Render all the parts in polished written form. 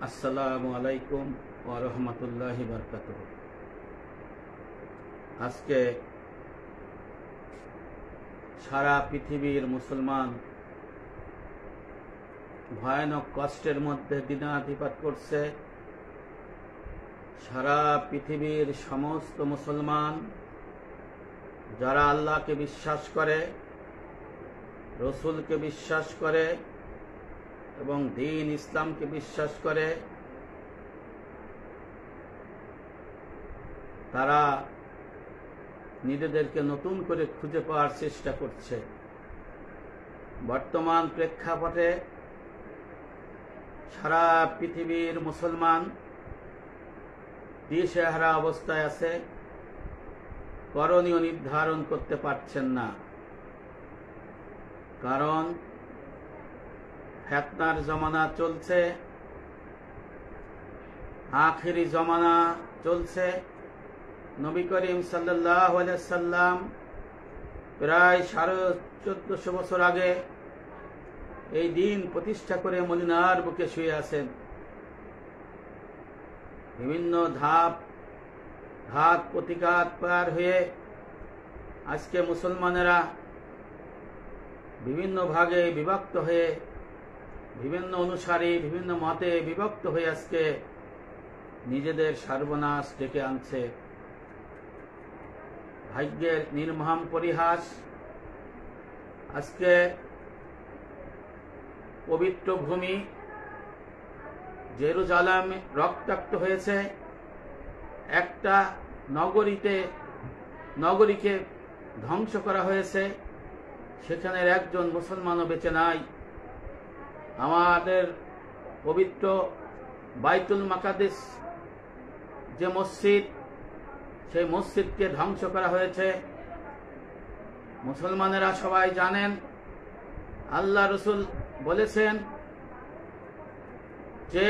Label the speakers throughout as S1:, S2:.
S1: আসসালামু আলাইকুম ওয়া রাহমাতুল্লাহি ওয়া বারাকাতুহু। আজকে সারা পৃথিবীর মুসলমান ভয়ানক কষ্টের মধ্যে দিনাতিপাত করছে। সারা পৃথিবীর সমস্ত মুসলমান যারা আল্লাহকে বিশ্বাস করে, রসুলকে বিশ্বাস করে এবং দ্বীন ইসলামকে বিশ্বাস করে, তারা নিজেদেরকে নতুন করে খুঁজে পাওয়ার চেষ্টা করছে। বর্তমান প্রেক্ষাপটে সারা পৃথিবীর মুসলমান দিশেহারা অবস্থায় আছে, করণীয় নির্ধারণ করতে পারছেন না। কারণ ফিতনার জমানা চলছে, আখিরি জমানা চলছে। নবী করিম সাল্লাল্লাহু আলাইহি সাল্লাম প্রায় 1450 বছর আগে এই দিন প্রতিষ্ঠা করে মদিনার বুকে শুয়ে আছেন। বিভিন্ন ঘাত প্রতিঘাত পার হয়ে আজকে মুসলমানেরা বিভিন্ন ভাগে বিভক্ত হয়ে, বিভিন্ন অনুসারী, বিভিন্ন মতে বিভক্ত হয়ে আজকে নিজেদের সর্বনাশ ডেকে আনছে। ভাগ্যের নির্মম পরিহাস। আজকে পবিত্র ভূমি জেরুজালেম রক্তাক্ত হয়েছে। একটা নগরীকে ধ্বংস করা হয়েছে, সেখানের একজন মুসলমানও বেঁচে নাই। আমাদের পবিত্র বাইতুল মাকাদিস যে মসজিদ, সেই মসজিদকে ধ্বংস করা হয়েছে। মুসলমানেরা সবাই জানেন, আল্লাহ রসুল বলেছেন যে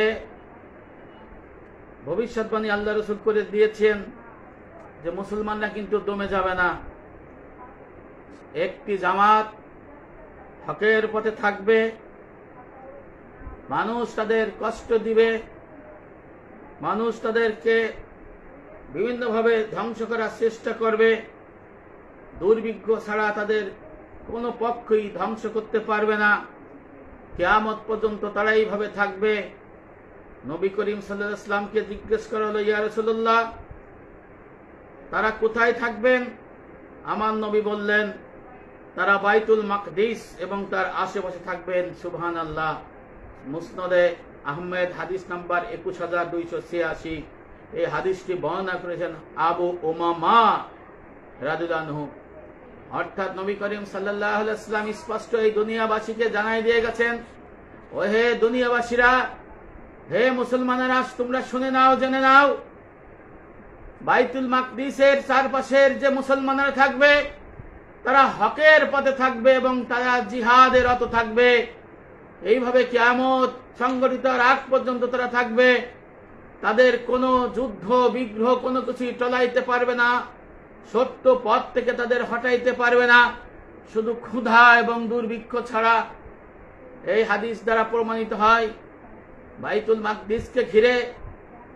S1: ভবিষ্যৎবাণী আল্লাহ রসুল করে দিয়েছেন যে মুসলমানরা কিন্তু দমে যাবে না। একটি জামাত হকের পথে থাকবে, মানুষ তাদের কষ্ট দিবে, মানুষ তাদেরকে বিভিন্নভাবে ধ্বংস করার চেষ্টা করবে, দুর্ভিক্ষ ছাড়া তাদের কোনো পক্ষই ধ্বংস করতে পারবে না। কিয়ামত পর্যন্ত তারা এইভাবে থাকবে। নবী করিম সাল্লাল্লাহু আলাইহি ওয়াসাল্লামকে জিজ্ঞেস করা হলো, ইয়া রাসূলুল্লাহ, তারা কোথায় থাকবেন? আমার নবী বললেন, তারা বাইতুল মাকদিস এবং তার আশেপাশে থাকবেন। সুবহানাল্লাহ। মুসনাদে আহমেদ হাদিস নাম্বার 21286। এই হাদিসটি বর্ণনা করেছেন আবু উমামা রাদিয়াল্লাহু আনহু। অর্থাৎ নবী করিম সাল্লাল্লাহু আলাইহি ওয়াসাল্লাম স্পষ্ট এই দুনিয়াবাসীকে জানাই দিয়ে গেছেন, ও হে দুনিয়াবাসীরা, হে মুসলমানেরা, তোমরা শুনে নাও, জেনে নাও, বাইতুল মাকদিসের চারপাশের যে মুসলমানেরা থাকবে তারা হকের পথে থাকবে এবং তারা জিহাদে রত থাকবে। এইভাবে কিয়ামত সংগঠিত আগ পর্যন্ত তারা থাকবে। তাদের কোনো যুদ্ধ বিগ্রহ কোনো কিছুই টলাইতে পারবে না, সত্য পথ থেকে তাদের হটাইতে পারবে না, শুধু ক্ষুধা এবং দুর্ভিক্ষ ছাড়া। এই হাদিস দ্বারা প্রমাণিত হয় বাইতুল মাকদিসকে ঘিরে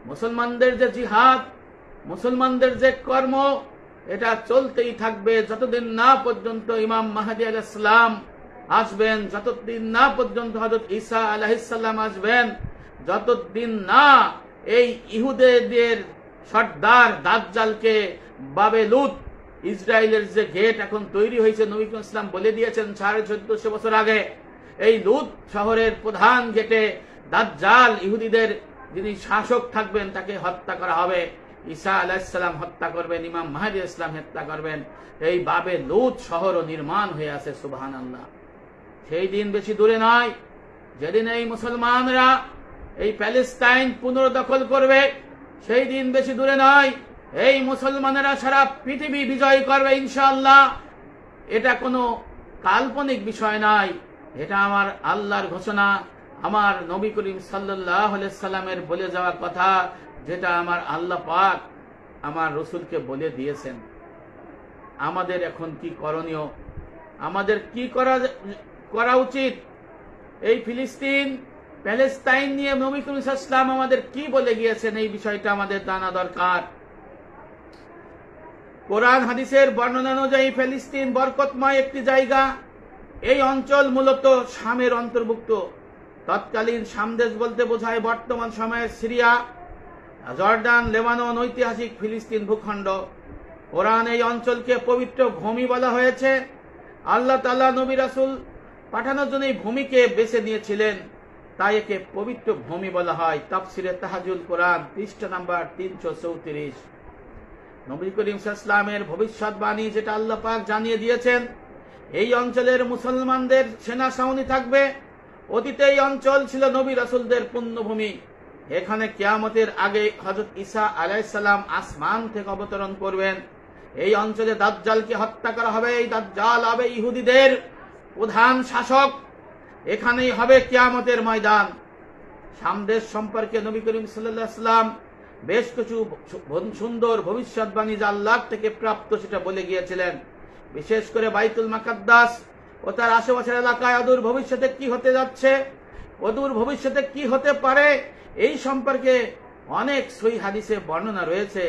S1: মুসলমানদের যে জিহাদ, মুসলমানদের যে কর্ম, এটা চলতেই থাকবে যতদিন না পর্যন্ত ইমাম মাহদী আলাইহিস সালাম আসবেন, যতদিন না পর্যন্ত হযরত ঈসা আলাইহিস সালাম আসবেন, যতদিন না এই ইহুদিদের সর্দার দাজ্জালকে বাবে লুত, ইসরায়েলের যে গেট এখন তৈরি হয়েছে, নবী করিম সাল্লাল্লাহু আলাইহি ওয়াসাল্লাম বলে দিয়েছেন 1450 বছর আগে, এই লুত শহরের প্রধান গেটে দাজ্জাল, ইহুদিদের যিনি শাসক থাকবেন, তাকে হত্যা করা হবে। ঈসা আলাইহিস সালাম হত্যা করবেন, ইমাম মাহদী আলাইহিস সালাম হত্যা করবেন। এই বাবে লুত শহরও নির্মাণ হয়ে আছে। সুবহানাল্লাহ। সেই দিন বেশি দূরে নয় যেদিন এই মুসলমানরা এই প্যালেস্টাইন পুনর্দখল করবে, সেই দিন বেশি দূরে নয়। এই মুসলমানেরা সারা পৃথিবী বিজয় করবে ইনশাআল্লাহ। এটা কোনো কাল্পনিক বিষয় নয়, এটা আমার আল্লাহর ঘোষণা, আমার নবী করিম সাল্লাল্লাহু আলাইহি সাল্লামের বলে যাওয়া কথা, যেটা আমার আল্লাহ পাক আমার রসুলকে বলে দিয়েছেন। আমাদের এখন কি করণীয়, আমাদের কি করা উচিত? এই ফিলিস্তিন প্যালেস্তাইন নিয়ে নবী করিম সাল্লাল্লাহু আলাইহি ওয়াসাল্লাম আমাদের কি বলে গিয়েছেন, এই বিষয়টা আমাদের জানা দরকার। কোরআন হাদিসের বর্ণনা অনুযায়ী ফিলিস্তিন বরকতময় একটি জায়গা। এই অঞ্চল মূলত শামের অন্তর্ভুক্ত। তৎকালীন শাম দেশ বলতে বোঝায় বর্তমান সময়ের সিরিয়া, জর্ডান, লেবানন, ঐতিহাসিক ফিলিস্তিন ভূখণ্ড। কোরআন এই অঞ্চলকে পবিত্র ভূমি বলা হয়েছে। আল্লাহ তাআলা নবী রাসূল পাঠানোর জন্য এই ভূমিকে বেছে নিয়েছিলেন, তাই একে পবিত্র ভূমি বলা হয়। তাফসিরে তাহাজুল কোরআন পৃষ্ঠা নাম্বার 334। নবী করিম সাল্লাল্লাহু আলাইহি ওয়াসাল্লামের ভবিষ্যৎবাণী যেটা আল্লাহ পাক জানিয়ে দিয়েছেন, এই অঞ্চলের মুসলমানদের সেনা ছাউনি থাকবে। অতীতে এই অঞ্চল ছিল নবী রাসূলদের পুণ্যভূমি। এখানে কিয়ামতের আগে হযরত ঈসা আলাইহিস সালাম আসমান থেকে অবতরণ করবেন। এই অঞ্চলে দাজ্জালকে হত্যা করা হবে। এই দাজ্জাল হবে ইহুদিদের প্রধান শাসক। এখানেই হবে কিয়ামতের ময়দান। শাম দেশ সম্পর্কে নবী করিম সাল্লাল্লাহু আলাইহি ওয়াসাল্লাম বেশ কিছু সুন্দর ভবিষ্যৎবাণী যা আল্লাহ থেকে প্রাপ্ত সেটা বলে গিয়েছিলেন। বিশেষ করে বাইতুল মুকাদ্দাস ও তার আশেপাশের এলাকায় অদূর ভবিষ্যতে কি হতে যাচ্ছে, অদূর ভবিষ্যতে কি হতে পারে, এই সম্পর্কে অনেক সহিহ হাদিসে বর্ণনা রয়েছে।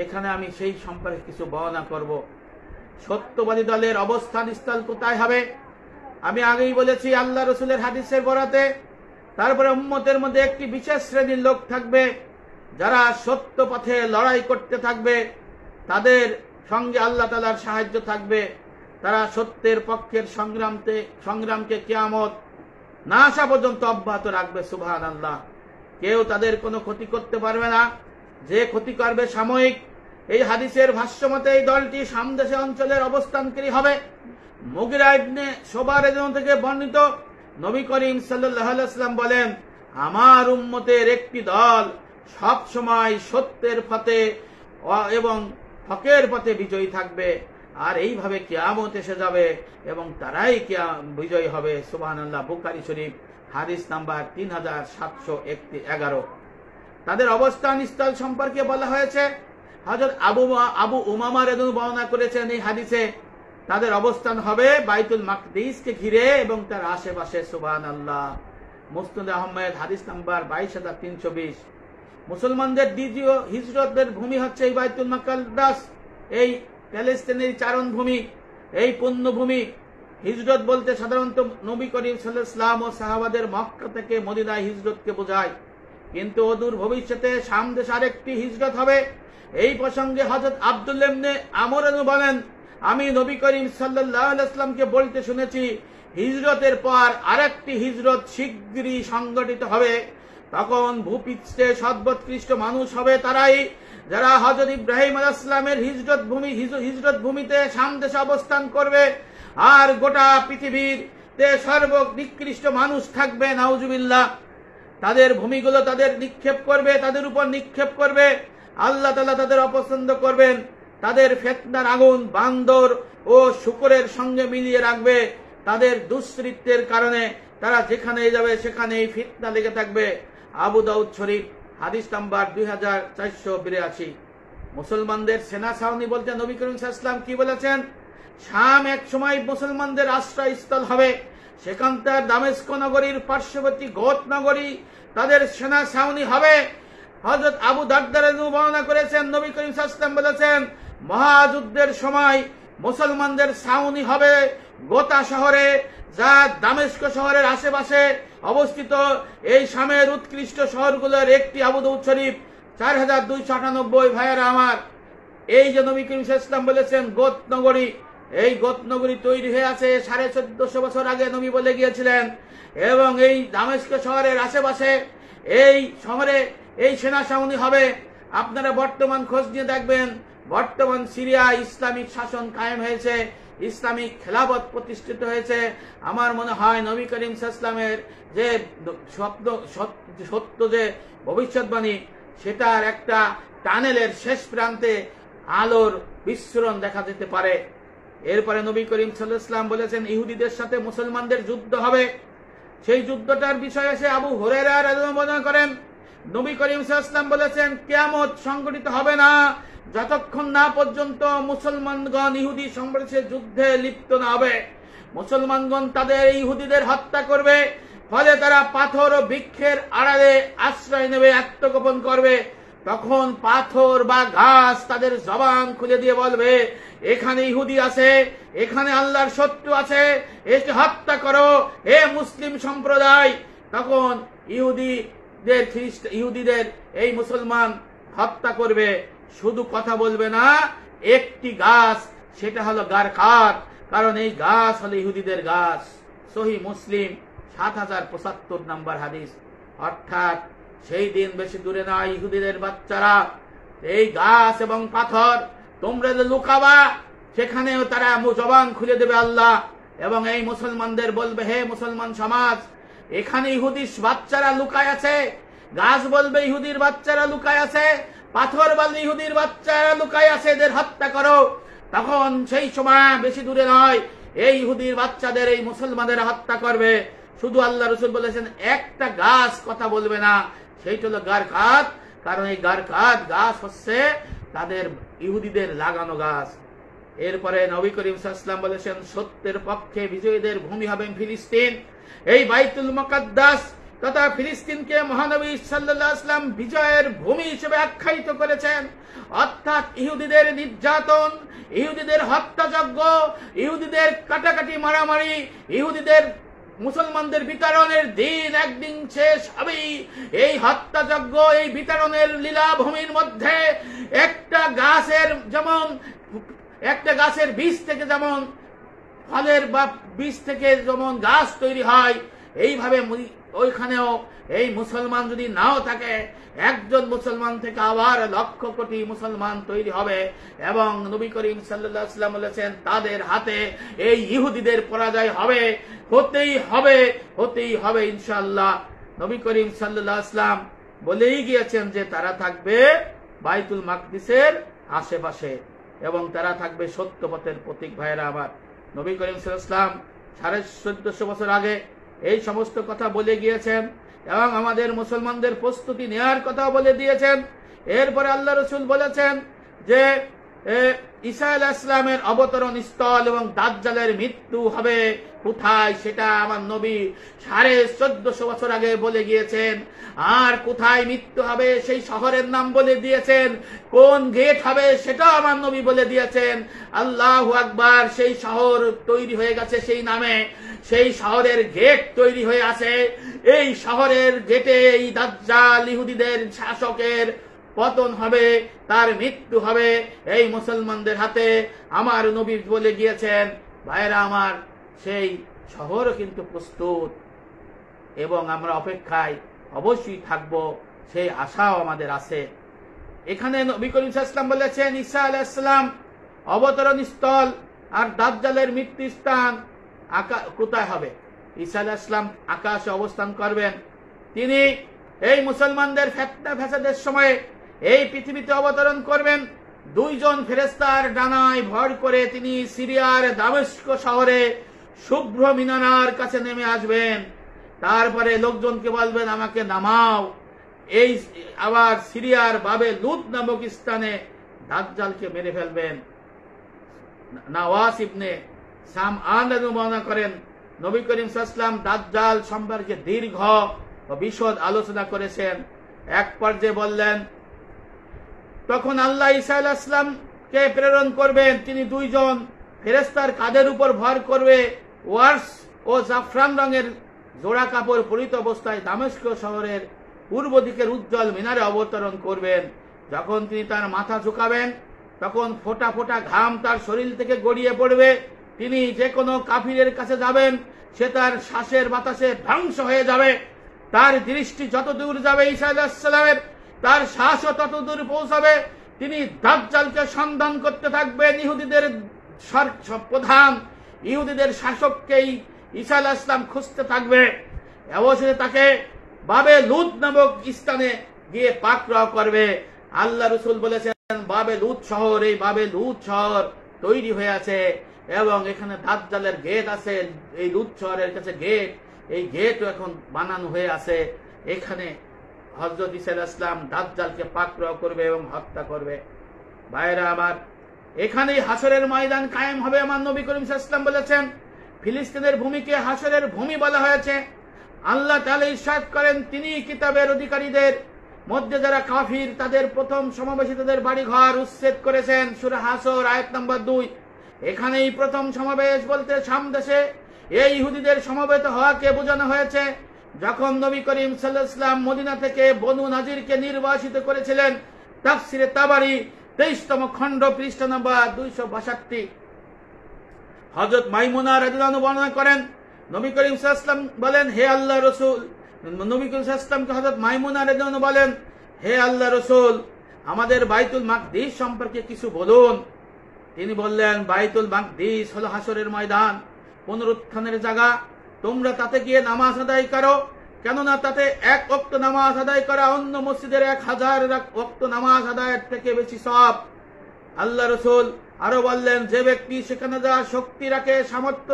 S1: এখানে আমি সেই সম্পর্কে কিছু বর্ণনা করব। সত্যবাদী দলের অবস্থান স্থল কোথায় হবে? আমি আগেই বলেছি আল্লাহ রসুলের হাদিসের বরাতে। তারপরে উম্মতের মধ্যে একটি বিশেষ শ্রেণীর লোক থাকবে যারা সত্য পথে লড়াই করতে থাকবে। তাদের সঙ্গে আল্লাহ তাআলার সাহায্য থাকবে। তারা সত্যের পক্ষের সংগ্রামকে কিয়ামত না আসা পর্যন্ত অব্যাহত রাখবে। সুবহানাল্লাহ। কেউ তাদের কোনো ক্ষতি করতে পারবে না। যে ক্ষতি করবে সাময়িক। এই হাদিসের ভাষ্যমতে এই দলটি সামদেশে অঞ্চলের অবস্থানকারী হবে। মুগিরা ইবনে শুবা রাদিয়াল্লাহু থেকে বর্ণিত, নবী করিম সাল্লাল্লাহু আলাইহি ওয়াসাল্লাম বলেন, আমার উম্মতের একটি দল সব সময় সত্যের পথে এবং হকের পথে বিজয়ী থাকবে, আর এইভাবে কিয়ামত এসে যাবে এবং তারাই বিজয়ী হবে। সুবহানাল্লাহ। বুখারী শরীফ হাদিস নাম্বার 3711। তাদের অবস্থান স্থল সম্পর্কে বলা হয়েছে। হযরত আবু উমামা রাদিয়াল্লাহু বর্ণনা করেছেন এই হাদিসে তাদের অবস্থান হবে বাইতুল মাকদিসকে ঘিরে এবং তার আশেপাশে। সুবহানাল্লাহ। মুসনাদ আহমদ হাদিস নাম্বার 22320। মুসলমানদের দ্বিতীয় হিজরতের ভূমি হচ্ছে এই বাইতুল মুকাদ্দাস, এই প্যালেস্তাইনের চারণ ভূমি, এই পুণ্যভূমি। হিজরত বলতে সাধারণত নবী করিম সাল্লাল্লাহু আলাইহি ওয়াসাল্লাম ও সাহাবাদের মক্কা থেকে মদিনায় হিজরতকে বোঝায়, কিন্তু অদূর ভবিষ্যতে শাম দেশে আরেকটি হিজরত হবে। এই প্রসঙ্গে হযরত আব্দুল্লাহ ইবনে আমর বলেন, আমি নবী করিম সাল্লাল্লাহু আলাইহি ওয়াসাল্লামকে বলতে শুনেছি, হিজরতের পর আরেকটি হিজরত শীঘ্রই সংগঠিত হবে। তখন ভূপৃষ্ঠে সর্বোৎকৃষ্ট মানুষ হবে তারাই যারা হযরত ইব্রাহিম আলাইহিস সালামের হিজরত ভূমিতে শাম দেশে অবস্থান করবে, আর গোটা পৃথিবীতে সর্বনিকৃষ্ট মানুষ থাকবে। নাউজুবিল্লাহ। তাদের ভূমিগুলো তাদের নিক্ষেপ করবে, তাদের উপর নিক্ষেপ করবে। আল্লাহ তাআলা তাদের অপছন্দ করবেন। তাদের ফিতনার আগুন বান্দর ও শূকরের সঙ্গে মিলিয়ে রাখবে। তাদের দুশ্চরিত্রের কারণে তারা যেখানে যাবে সেখানেই ফিতনা লেগে থাকবে। আবু দাউদ শরীফ হাদিস নাম্বার 2482। মুসলমানদের সেনা ছাউনি বলতে নবী করিম সাল্লাল্লাহু আলাইহি ওয়াসাল্লাম কি বলেছেন? শাম এক সময় মুসলমানদের আশ্রয়স্থল হবে। সেখানকার দামেস্ক নগরীর পার্শ্ববর্তী গোত নগরী তাদের সেনা ছাউনি হবে। হযরত আবু দারদা রাদিয়াল্লাহু বর্ণনা করেছেন, নবী করিম সাল্লাল্লাহু আলাইহি ওয়াসাল্লাম বলেছেন, মহাযুদ্ধের সময় মুসলমানদের ছাউনি হবে গোতা শহরে, যা দামেস্ক শহরের আশেপাশে অবস্থিত। এই শামের উৎকৃষ্ট শহরগুলোর একটি। আবু দাউদ শরীফ 4298। ভাইয়েরা আমার, এই যে নবী করিম সাল্লাল্লাহু আলাইহি ওয়াসাল্লাম বলেছেন গোত নগরী, এই গোত নগরী তৈরি হয়ে আছে 1450 বছর আগে নবী বলে গিয়েছিলেন, এবং এই দামেস্ক শহরের আশেপাশে এই শহরে এই সেনা ছাউনি হবে। আপনারা বর্তমান খোঁজ নিয়ে দেখবেন, বর্তমান সিরিয়া ইসলামিক শাসন কায়েম হয়েছে, ইসলামিক খেলাফত প্রতিষ্ঠিত হয়েছে। আমার মনে হয় নবী করিম সাল্লাল্লাহু আলাইহি ওয়াসাল্লামের যে সত্য যে ভবিষ্যৎবাণী, সেটার একটা টানেলের শেষ প্রান্তে আলোর বিস্ফোরণ দেখা যেতে পারে। এরপরে নবী করিম সাল্লাল্লাহু আলাইহি ওয়াসাল্লাম বলেছেন, ইহুদিদের সাথে মুসলমানদের যুদ্ধ হবে। সেই যুদ্ধটার বিষয়ে এসে আবু হুরায়রা রাদিয়াল্লাহু বর্ণনা করেন, নবী করিম সাল্লাল্লাহু আলাইহি ওয়াসাল্লাম বলেছেন, কিয়ামত সংঘটিত হবে না যতক্ষণ না পর্যন্ত মুসলমানগণ ইহুদি সংঘর্ষে যুদ্ধে লিপ্ত না হবে। মুসলমানগণ তাদের ইহুদিদের হত্যা করবে ফলে তারা পাথর ও বৃক্ষের আড়ালে আশ্রয় নেবে, আত্মগোপন করবে। তখন পাথর বা ঘাস তাদের জবান খুলে দিয়ে বলবে, এখানে ইহুদি আছে, এখানে আল্লাহর শত্রু আছে, একে হত্যা করো হে মুসলিম সম্প্রদায়। তখন ইহুদিদের এই মুসলমান হত্যা করবে, শুধু কথা বলবে না, একটি গাছ, সেটা হলো গারকাত, কারণ এই গাছ হলো ইহুদিদের গাছ। সহিহ মুসলিম 7075 নম্বর হাদিস। অর্থাৎ সেই দিন বেশি দূরে নয়, ইহুদিদের বাচ্চারা এই গাছ এবং পাথর তোমরা যে লুকাবা, সেখানেও তারা জবান খুলে দেবে আল্লাহ, এবং এই মুসলমানদের বলবে, হে মুসলমান সমাজ, এখানে ইহুদি বাচ্চারা লুকায় আছে। গাছ বলবে ইহুদির বাচ্চারা লুকায় আছে, পাথর বলবে ইহুদির বাচ্চারা লুকায় আছে, এদের হত্যা করো। তখন সেই সময় বেশি দূরে নয়, এই ইহুদির বাচ্চাদের এই মুসলমানদের হত্যা করবে। শুধু আল্লাহ রসুল বলেছেন একটা গাছ কথা বলবে না, সেইটা হলো গারকাত, কারণ এই গারকাত গাছ হচ্ছে তাদের ইহুদিদের লাগানো গাছ। এরপরে নবী করিম সাল্লাল্লাহু আলাইহি ওয়াসাল্লাম বলেছেন, সত্যের পক্ষে বিজয়ীদের ভূমি হবে ফিলিস্তিন। এই বাইতুল মুকাদ্দাস তথা ফিলিস্তিনকে মহানবী সাল্লাল্লাহু আলাইহি ওয়াসাল্লাম বিজয়ের ভূমি হিসেবে আখ্যায়িত করেছেন। অর্থাৎ ইহুদিদের নির্যাতন, ইহুদিদের হত্যাযজ্ঞ, ইহুদিদের কাটাকাটি মারামারি, ইহুদিদের মুসলমানদের বিতাড়নের দিন একদিন শেষ হবেই। এই হত্যাযজ্ঞ, এই বিতাড়নের লীলাভূমির মধ্যে একটা গাছের বীজ থেকে যেমন ফলের বা বীজ থেকে যেমন গাছ তৈরি হয়, এইভাবে ওইখানেও এই মুসলমান যদি নাও থাকে, একজন মুসলমান থেকে আবার লক্ষ কোটি মুসলমান তৈরি হবে। এবং নবী করিম সাল্লাল্লাহু আলাইহি ওয়াসাল্লাম বলেছেন, তাদের হাতে এই ইহুদিদের পরাজয় হবে, হতেই হবে ইনশাআল্লাহ। নবী করিম সাল্লাল্লাহু আলাইহি ওয়াসাল্লাম বলেই গিয়েছেন যে তারা থাকবে বাইতুল মাকদিসের আশেপাশে এবং তারা থাকবে সত্য পথের প্রতীক। ভাইয়েরা আমার, নবী করিম সাল্লাল্লাহু আলাইহি ওয়াসাল্লাম 1450 বছর আগে এই সমস্ত কথা বলে গিয়েছেন এবং আমাদের মুসলমানদের প্রস্তুতি নেওয়ার কথা বলে দিয়েছেন। এরপরে আল্লাহ রসুল বলেছেন যে ঈসা আলাইহিস সালামের অবতরণ স্থল এবং দাজ্জালের মৃত্যু হবে কোথায়, সেটা আমার নবী 1450 বছর আগে বলে গিয়েছেন। আর কোথায় মৃত্যু হবে সেই শহরের নাম বলে দিয়েছেন, কোন গেট হবে সেটা আমার নবী বলে দিয়েছেন। আল্লাহু আকবার, সেই শহর তৈরি হয়ে গেছে সেই নামে, সেই শহরের গেট তৈরি হয়ে আছে। এই শহরের গেটে এই দাজ্জাল ইহুদিদের শাসকের পতন হবে, তার মৃত্যু হবে এই মুসলমানদের হাতে, আমার নবী বলে গিয়েছেন। ভাইরা আমার, সেই শহরও কিন্তু প্রস্তুত এবং আমরা অপেক্ষায় অবশ্যই থাকব, সেই আশাও আমাদের আছে। এখানে নবী করিম সাল্লাল্লাহু আলাইহি ওয়াসাল্লাম বলেছেন, ঈসা আলাইহিস সালাম অবতরণ স্থল আর দাজ্জালের মৃত্যু স্থান কোথায় হবে। ঈসা আলাইহিস সালাম আকাশে অবস্থান করবেন, তিনি এই মুসলমানদের ফিতনা ফাসাদের সময় এই পৃথিবীতে অবতরণ করবেন। দুইজন ফেরেশতার ডানায় ভর করে তিনি সিরিয়ার দামেস্ক শহরে শুভ্র মিনারার কাছে নেমে আসবেন। তারপরে লোকজনকে বলবেন, আমাকে নামাও। এই আবার সিরিয়ার বাবে লুদ নামক স্থানে দাজ্জালকে মেরে ফেলবেন। নাওয়াস ইবনে সামআন বর্ণনা করেন, নবী করিম সাল্লাল্লাহু আলাইহি ওয়াসাল্লাম দাজ্জাল সম্পর্কে দীর্ঘ ও বিশদ আলোচনা করেছেন। এক পর্যায়ে বললেন, তখন আল্লাহ ঈসা আলাইহিস সালামকে প্রেরণ করবেন, তিনি দুইজন ফেরেশতার কাঁধের উপর ভর করবে, ওয়ার্স ও জাফরান রঙের জোড়া কাপড় পরিহিত অবস্থায় দামেস্ক শহরের পূর্ব দিকের উজ্জ্বল মিনারে অবতরণ করবেন। যখন তিনি তার মাথা ঝুঁকাবেন, তখন ফোঁটা ফোঁটা ঘাম তার শরীর থেকে গড়িয়ে পড়বে। তিনি যে কোনো কাফিরের কাছে যাবেন, সে তার শ্বাসের বাতাসে ধ্বংস হয়ে যাবে। তার দৃষ্টি যত দূর যাবে ঈসা আলাইহিস সালামের, তার শ্বাসও তত দূর পৌঁছাবে। তিনি দাজ্জালকে সন্ধান করতে থাকবেন। ইহুদিদের প্রধান, ইহুদিদের শাসককেই ঈসা আলাইহিস সালাম খুঁজতে থাকবে। অবশেষে তাকে বাবে লুদ নামক স্থানে গিয়ে পাকড়াও করবে। আল্লাহ রসুল বলেছেন, বাবে লুদ শহর, এই বাবে লুদ শহর তৈরি হয়ে আছে এবং এখানে দাজ্জালের গেট আছে। এই লুদ শহরের কাছে গেট, এই গেটও এখন বানানো হয়ে আছে। এখানে হযরত ঈসা আলাইহিস সালাম দাজ্জালকে পাকড়াও করবে এবং হত্যা করবে। ভাইরা আমার, এখানেই হাসরের ময়দান কায়েম হবে। আমার নবী করিম সাল্লাল্লাহু আলাইহি ওয়াসাল্লাম বলেছেন, ফিলিস্তিনের ভূমিকে হাসরের ভূমি বলা হয়েছে। আল্লাহ তাআলা ইরশাদ করেন, তিনি কিতাবের অধিকারীদের মধ্যে যারা কাফির তাদের প্রথম সমাবেশীদের বাড়িঘর উচ্ছেদ করেছেন। সূরা হাসর আয়াত নম্বর 2। এখানেই প্রথম সমাবেশ বলতে সামদেশে এই ইহুদিদের সমবেত হওয়াকে বোঝানো হয়েছে। যখন নবী করিম সাল্লাল্লাহু আলাইহি ওয়াসাল্লাম মদিনা থেকে বনু নাজিরকে নির্বাসিত করেছিলেন, তাফসিরে তাবারি 23তম খণ্ড পৃষ্ঠা নম্বর 262। হযরত মাইমুনা রাদিয়াল্লাহু আনহা বর্ণনা করেন, নবী করিম সাল্লাল্লাহু আলাইহি ওয়াসাল্লাম বলেন, হে আল্লাহ রাসূল, নবী করিম সাল্লাল্লাহু আলাইহি ওয়াসাল্লামকে হযরত মাইমুনা রাদিয়াল্লাহু আনহা বলেন, হে আল্লাহ রাসূল, আমাদের বাইতুল মাকদিস সম্পর্কে কিছু বলুন। তিনি বললেন, বাইতুল মাকদিস হলো হাসরের ময়দান, পুনরুত্থানের জায়গা। তোমরা তাতে গিয়ে নামাজ আদায় করো, কেননা তাতে এক ওয়াক্ত নামাজ আদায় করা অন্য মসজিদের 1000 ওয়াক্ত নামাজ আদায়ের থেকে বেশি সওয়াব। আল্লাহ রাসূল আরো বললেন, যে ব্যক্তি সেখানে যা শক্তি রাখে, সামর্থ্য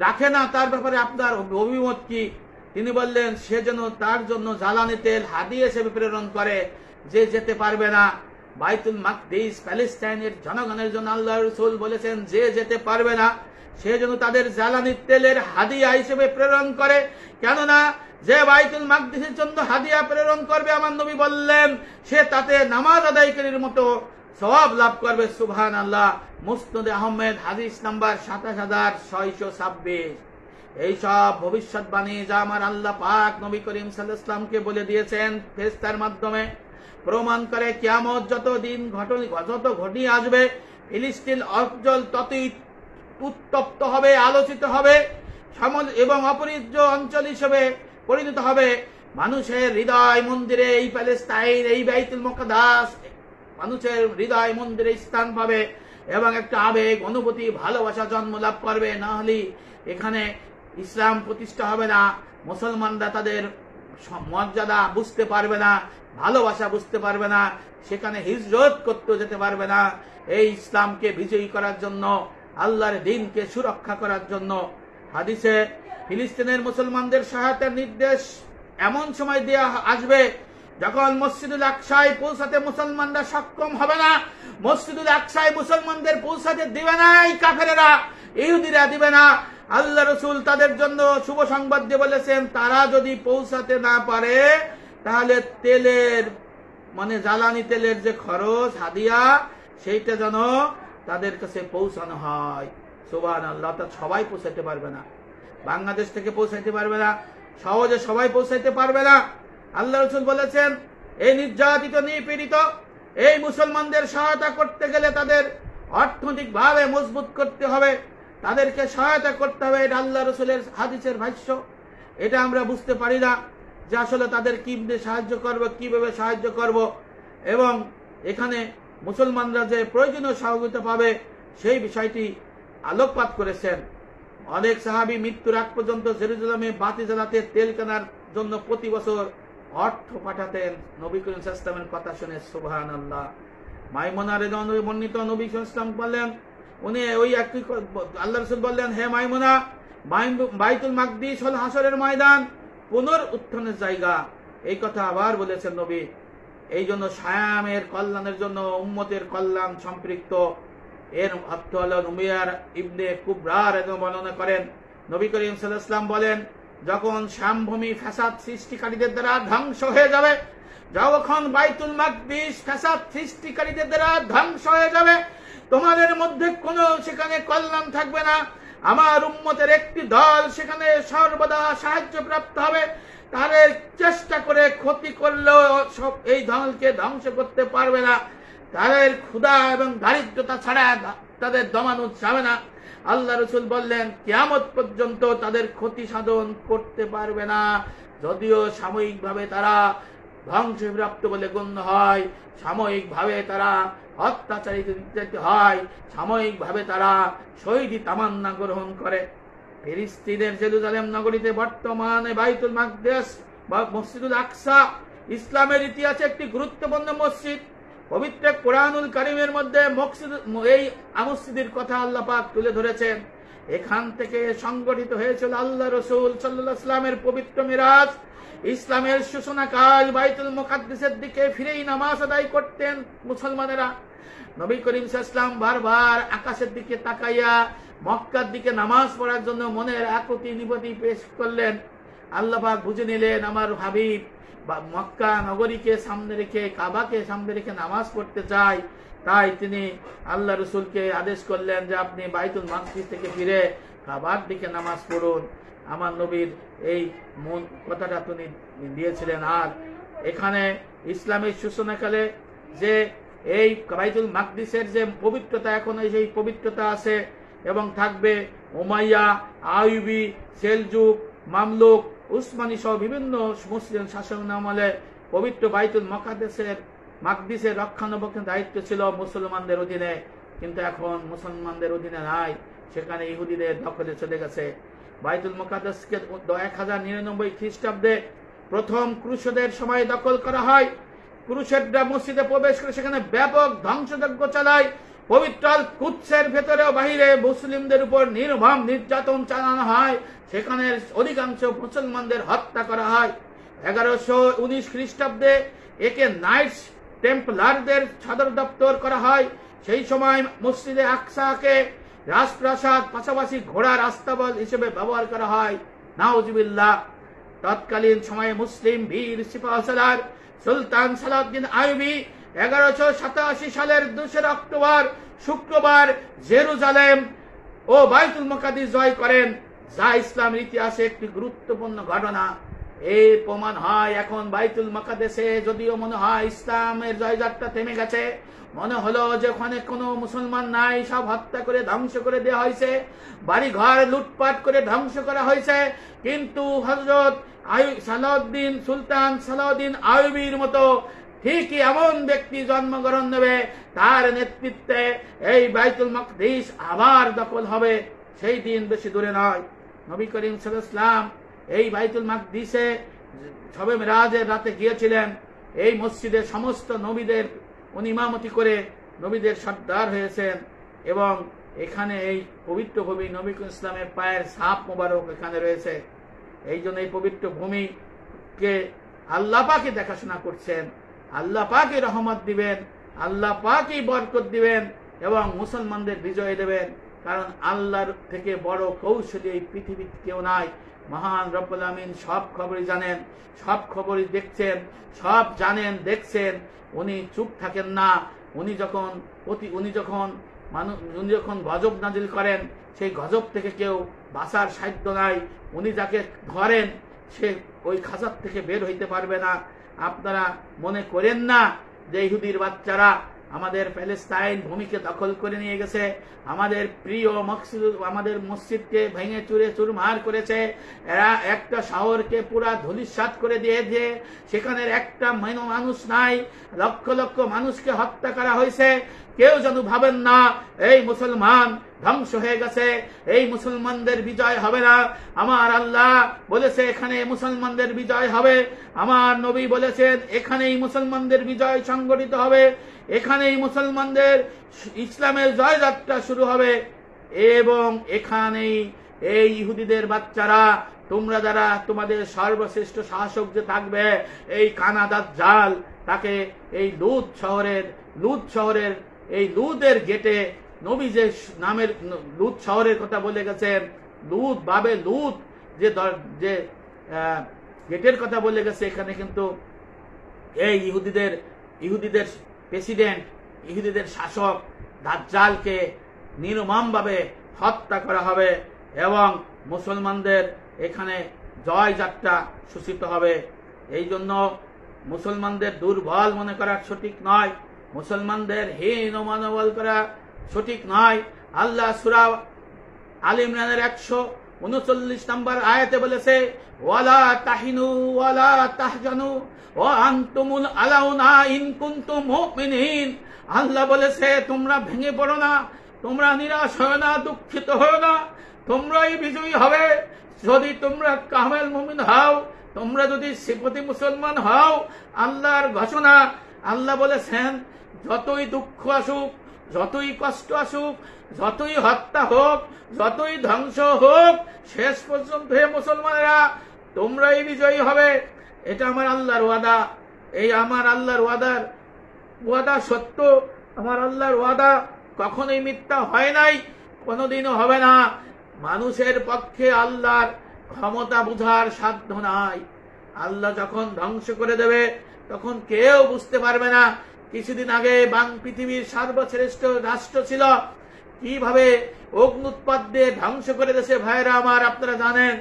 S1: রাখে না, তার ব্যাপারে আপনার অভিমত কি? তিনি বললেন, সে যেন তার জন্য জ্বালানি তেল হাদিয়া হিসেবে প্রেরণ করে। যে যেতে পারবে না বাইতুল মাকদিস, প্যালেস্টাইনের জনগণের জন্য আল্লাহ রাসূল বলেছেন, যে যেতে পারবে না সে যেন তাদের জ্বালানি তেলের হাদিয়া হিসেবে প্রেরণ করে। কেননা যে বাইতুল মাকদিসের জন্য হাদিয়া প্রেরণ করবে, আমার নবী বললেন, সে তাতে নামাজ আদায়কারীর মতো সওয়াব লাভ করবে। সুবহানাল্লাহ। মুসনাদ আহমেদ হাদিস নাম্বার 27626। এই সব ভবিষ্যৎবাণী যা আমার আল্লাহ পাক নবী করিম সাল্লাল্লাহু আলাইহি ওয়াসাল্লামকে বলে দিয়েছেন ফেরেশতার মাধ্যমে, প্রমাণ করে কিয়ামত যত ঘটিয়ে আসবে, ফিলিস্তিন অঞ্চল ততই উত্তপ্ত হবে, আলোচিত হবে এবং অপরিহার্য অঞ্চল হিসেবে পরিণত হবে। মানুষের হৃদয় মন্দিরে এই প্যালেস্টাইন, এই বাইতুল মুকাদ্দাস মানুষের হৃদয় মন্দিরে স্থান পাবে এবং একটা আবেগ, অনুভূতি, ভালোবাসা জন্ম লাভ করবে। না হলে এখানে ইসলাম প্রতিষ্ঠা হবে না। মুসলমানরা তাদের মর্যাদা বুঝতে পারবে না, ভালোবাসা বুঝতে পারবে না, সেখানে হিজরত করতে যেতে পারবে না। এই ইসলামকে বিজয়ী করার জন্য, আল্লাহর দ্বীনকে সুরক্ষা করার জন্য হাদিসে ফিলিস্তিনের মুসলমানদের সহায়তার নির্দেশ এমন সময় দেয়া আসবে যখন মসজিদুল আকসায় পৌঁছাতে মুসলমানরা সক্ষম হবে না। মসজিদুল আকসায় মুসলমানদের পৌঁছাতে দিবে না এই কাফেরেরা, ইহুদিরা দিবে না। আল্লাহ রাসূল তাদের জন্য শুভ সংবাদ দিয়ে বলেছেন, তারা যদি পৌঁছাতে না পারে তাহলে তেলের জ্বালানি তেলের যে খরচ, হাদিয়া, সেইটা যেন তাদের কাছে পৌঁছানো হয়। সুবহানাল্লাহ। তা সবাই পৌঁছাতে পারবে না, বাংলাদেশ থেকে পৌঁছাইতে পারবে না, সহজে সবাই পৌঁছাইতে পারবে না। আল্লাহ রাসূল বলেছেন, এই নির্যাতিত, নিপীড়িত এই মুসলমানদের সহায়তা করতে গেলে তাদের অর্থনৈতিকভাবে মজবুত করতে হবে, তাদেরকে সহায়তা করতে হবে। এটা আল্লাহ রাসূলের হাদিসের ভাষ্য। এটা আমরা বুঝতে পারি না যে আসলে তাদের কিভাবে সাহায্য করব এবং এখানে মুসলমানরা যে প্রয়োজনীয় সহযোগিতা পাবে সেই বিষয়টি আলোকপাত করেছেন। অনেক সাহাবী মৃত্যুর আগ পর্যন্ত জেরুজালেমে বাতি জ্বালাতে তেল কেনার জন্য প্রতি বছর অর্থ পাঠাতেন। নবী করিম সাল্লাল্লাহু আলাইহি ওয়াসাল্লামের কথা শুনে সুবহানাল্লাহ। মাইমুনা রাদিয়াল্লাহু বর্ণিত নবী সাল্লাল্লাহু আলাইহি ওয়াসাল্লাম বললেন, উনি ওই একই আল্লাহ রাসূল বললেন, হে মাইমুনা, বাইতুল মাকদিস হল হাসরের ময়দান, পুনরুত্থানের জায়গা। এই কথা আবার বলেছেন নবী। এই জন্য শায়ামের কল্যাণের জন্য উম্মতের কল্যাণ সম্পৃক্ত। এর অর্থ হল নুমিয়ার ইবনে কুবরার বর্ণনা করেন, নবী করিম সাল্লাল্লাহু আলাইহি ওয়াসাল্লাম বলেন, যখন শ্যামভূমি ফ্যাসাদ সৃষ্টিকারীদের দ্বারা ধ্বংস হয়ে যাবে, যখন বাইতুল মাকদিস ফ্যাসাদ সৃষ্টিকারীদের দ্বারা ধ্বংস হয়ে যাবে, তোমাদের মধ্যে কোনো সেখানে কল্যাণ থাকবে না। আমার উম্মতের একটি দল সেখানে সর্বদা সাহায্য প্রাপ্ত হবে। তাদের চেষ্টা করে ক্ষতি করলেও সব এই দলকে ধ্বংস করতে পারবে না। তাদের ক্ষুধা এবং দারিদ্রতা ছাড়া তাদের দমানো যাবে না। আল্লাহ রাসূল বললেন, কিয়ামত পর্যন্ত তাদের ক্ষতি সাধন করতে পারবে না। যদিও সাময়িকভাবে তারা ধ্বংসপ্রাপ্ত বলে গণ্য হয়, সাময়িকভাবে তারা অত্যাচারিত হয়, সাময়িকভাবে তারা শহীদি তামান্না গ্রহণ করে। ফিলিস্তিনের জেরুজালেম নগরীতে বর্তমানে বাইতুল মাকদিস বা মসজিদুল আকসা ইসলামের ইতিহাসে একটি গুরুত্বপূর্ণ মসজিদ। পবিত্র কোরআনুল কারীমের মধ্যে এই মসজিদের কথা আল্লাহ পাক তুলে ধরেছেন। এখান থেকে সংগঠিত হয়েছিল আল্লাহ রাসূল সাল্লাল্লাহু আলাইহি ওয়াসাল্লামের পবিত্র মিরাজ। ইসলামের সূচনাকাল বাইতুল মুকাদ্দাসের দিকে ফিরেই নামাজ আদায় করতেন মুসলমানেরা। নবী করিম সাল্লাল্লাহু আলাইহি ওয়াসাল্লাম বারবার আকাশের দিকে তাকাইয়া মক্কার দিকে নামাজ পড়ার জন্য মনের আকুতি নিপতি পেশ করলেন। আল্লাহ পাক বুঝে নিলেন আমার হাবিব মক্কা নগরীকে সামনে রেখে, কাবাকে সামনে রেখে নামাজ পড়তে চায়। তাই তিনি আল্লাহ রসুলকে আদেশ করলেন যে আপনি বাইতুল মাকদিস থেকে ফিরে কাবার দিকে নামাজ পড়ুন। আমার নবীর এই মন কথাটা তিনি দিয়েছিলেন। আর এখানে ইসলামের সূচনাকালে যে এই বাইতুল মাকদিসের যে পবিত্রতা, এখন সেই পবিত্রতা আছে এবং থাকবে। উমাইয়া, আইয়ুবী, সেলজুক, মামলুক, উসমানী সহ বিভিন্ন মুসলিম শাসন আমলে পবিত্র বাইতুল মাকদিসের রক্ষণাবেক্ষণ দায়িত্ব ছিল মুসলমানদের অধীনে, কিন্তু এখন মুসলমানদের অধীনে নাই, সেখানে ইহুদিদের দখলে চলে গেছে। বাইতুল মুকাদ্দাসকে 1099 খ্রিস্টাব্দে প্রথম ক্রুসেডের সময় দখল করা হয়। ক্রুসেডরা মসজিদে প্রবেশ করে সেখানে ব্যাপক ধ্বংসযজ্ঞ চালায়। পবিত্র কুদসের ভেতরে ও বাহিরে মুসলিমদের উপর নির্মম নির্যাতন চালানো হয়। সেখানে অধিকাংশ মুসলমানদের হত্যা করা হয়। 1119 খ্রিস্টাব্দে একে নাইটস টেম্পলারদের সদর দপ্তর করা হয়। সেই সময় মসজিদে আকসাকে রাজপ্রাসাদ পাশাপাশি ঘোড়ার আস্তাবল হিসেবে ব্যবহার করা হয়। নাউজুবিল্লাহ। তৎকালীন সময়ে মুসলিম বীর সিপাহসালার সুলতান সালাউদ্দিন আইয়ুবী 1187 সালের 2 অক্টোবর শুক্রবার জেরুজালেম ও বাইতুল মুকাদ্দিস জয় করেন, যা ইসলামের ইতিহাসে একটি গুরুত্বপূর্ণ ঘটনা। এই প্রমাণ হয় এখন বাইতুল মুকাদ্দিসে যদিও মনে হয় ইসলামের জয়যাত্রা থেমে গেছে, মনে হলো যে ওখানে কোনো মুসলমান নাই, সব হত্যা করে ধ্বংস করে দেওয়া হয়েছে, বাড়ি ঘর লুটপাট করে ধ্বংস করা হয়েছে, কিন্তু হযরত সুলতান সালাউদ্দিন আইয়ুবীর মতো ঠিকই এমন ব্যক্তি জন্মগ্রহণ নেবে, তার নেতৃত্বে এই বাইতুল মাকদিস আবার দখল হবে। সেই দিন বেশি দূরে নয়। নবী করিম সাল্লাল্লাহু আলাইহি ওয়াসাল্লাম এই বাইতুল মাকদিসে শবে মেরাজের রাতে গিয়েছিলেন। এই মসজিদে সমস্ত নবীদের উনি ইমামতি করে নবীদের সর্দার হয়েছেন এবং এখানে এই পবিত্র ভূমি নবী ইসলামের পায়ের ছাপ মোবারক এখানে রয়েছে। এই জন্য এই পবিত্র ভূমিকে আল্লাহ পাকই দেখাশোনা করছেন, আল্লাহ পাকই রহমত দিবেন, আল্লাহ পাকই বরকত দিবেন এবং মুসলমানদের বিজয় দেবেন। কারণ আল্লাহর থেকে বড় কৌশলী এই পৃথিবীতে কেউ নাই। মহান রব্বুল আমিন সব খবরই জানেন, সব খবরই দেখছেন, সব জানেন, দেখছেন। উনি চুপ থাকেন না। উনি যখন গজব নাজিল করেন, সেই গজব থেকে কেউ বাঁচার সাধ্য নাই। উনি যাকে ধরেন সে ওই খাঁচার থেকে বের হইতে পারবে না। আপনারা মনে করেন না যে ইহুদির বাচ্চারা আমাদের প্যালেস্তাইন ভূমিকে দখল করে নিয়ে গেছে, আমাদের প্রিয় আমাদের মসজিদকে ভেঙে চুরে চুরমার করেছে, এরা একটা শহরকে পুরা ধূলিসাৎ করে দিয়েছে, সেখানের একটা মানুষ নাই, লক্ষ লক্ষ মানুষকে হত্যা করা হয়েছে। কেউ যেন ভাবেন না এই মুসলমান ধ্বংস হয়ে গেছে, এই মুসলমানদের বিজয় হবে না। আমার আল্লাহ বলেছে এখানে মুসলমানদের বিজয় হবে, আমার নবী বলেছেন এখানেই মুসলমানদের বিজয় সংগঠিত হবে, এখানেই মুসলমানদের ইসলামের জয়যাত্রা শুরু হবে। এবং এখানেই এই ইহুদিদের বাচ্চারা, তোমরা যারা তোমাদের সর্বশ্রেষ্ঠ শাসক যে থাকবে এই কানা দাজ্জাল, তাকে এই লুদ শহরের এই লুদের গেটে নবী যে নামের লুদ শহরের কথা বলে গেছেন, লুদ বাবে লুদ যে গেটের কথা বলে গেছে, এখানে কিন্তু এই ইহুদিদের প্রেসিডেন্ট, ইহুদিদের শাসক দাজ্জালকে নির্মমভাবে হত্যা করা হবে এবং মুসলমানদের এখানে জয় যাত্রা সূচিত হবে। এই জন্য মুসলমানদের দুর্বল মনে করা সঠিক নয়, মুসলমানদের হীন মনোবল করা সঠিক নয়। আল্লাহ সূরা আল ইমরানের 139 নম্বর আয়াতে বলেছে, ওয়ালা তাহিনু ওয়ালা তাহজানু ওয়া আনতুমুল আলাউনা ইন কুনতুম মুমিনিন। আল্লাহ বলেছে তোমরা ভেঙে পড়ো না, তোমরা নিরাশ হয় না, দুঃখিত হয় না, তোমরাই বিজয়ী হবে যদি তোমরা কামেল মুমিন হও, তোমরা যদি সিপতি মুসলমান হও। আল্লাহর ঘোষণা। আল্লাহ বলেছেন যতই দুঃখ আসুক, যতই কষ্ট আসুক, যতই হত্যা হোক, যতই ধ্বংস হোক, শেষ পর্যন্ত হে মুসলমানেরা তোমরাই বিজয়ী হবে। এটা আমার আল্লাহর ওয়াদা। এই আমার আল্লাহর ওয়াদা সত্য। আমার আল্লাহর ওয়াদা কখনোই মিথ্যা হয় নাই। কোনোদিনও হবে না। মানুষের পক্ষে আল্লাহর ক্ষমতা বুঝার সাধ্য নাই। আল্লাহ যখন ধ্বংস করে দেবে তখন কেউ বুঝতে পারবে না। কিছুদিন আগে পৃথিবীর সর্বশ্রেষ্ঠ রাষ্ট্র ছিল, কিভাবে অগ্নুৎপাত দিয়ে ধ্বংস করে দেশে ভাইরা আমার, আপনারা জানেন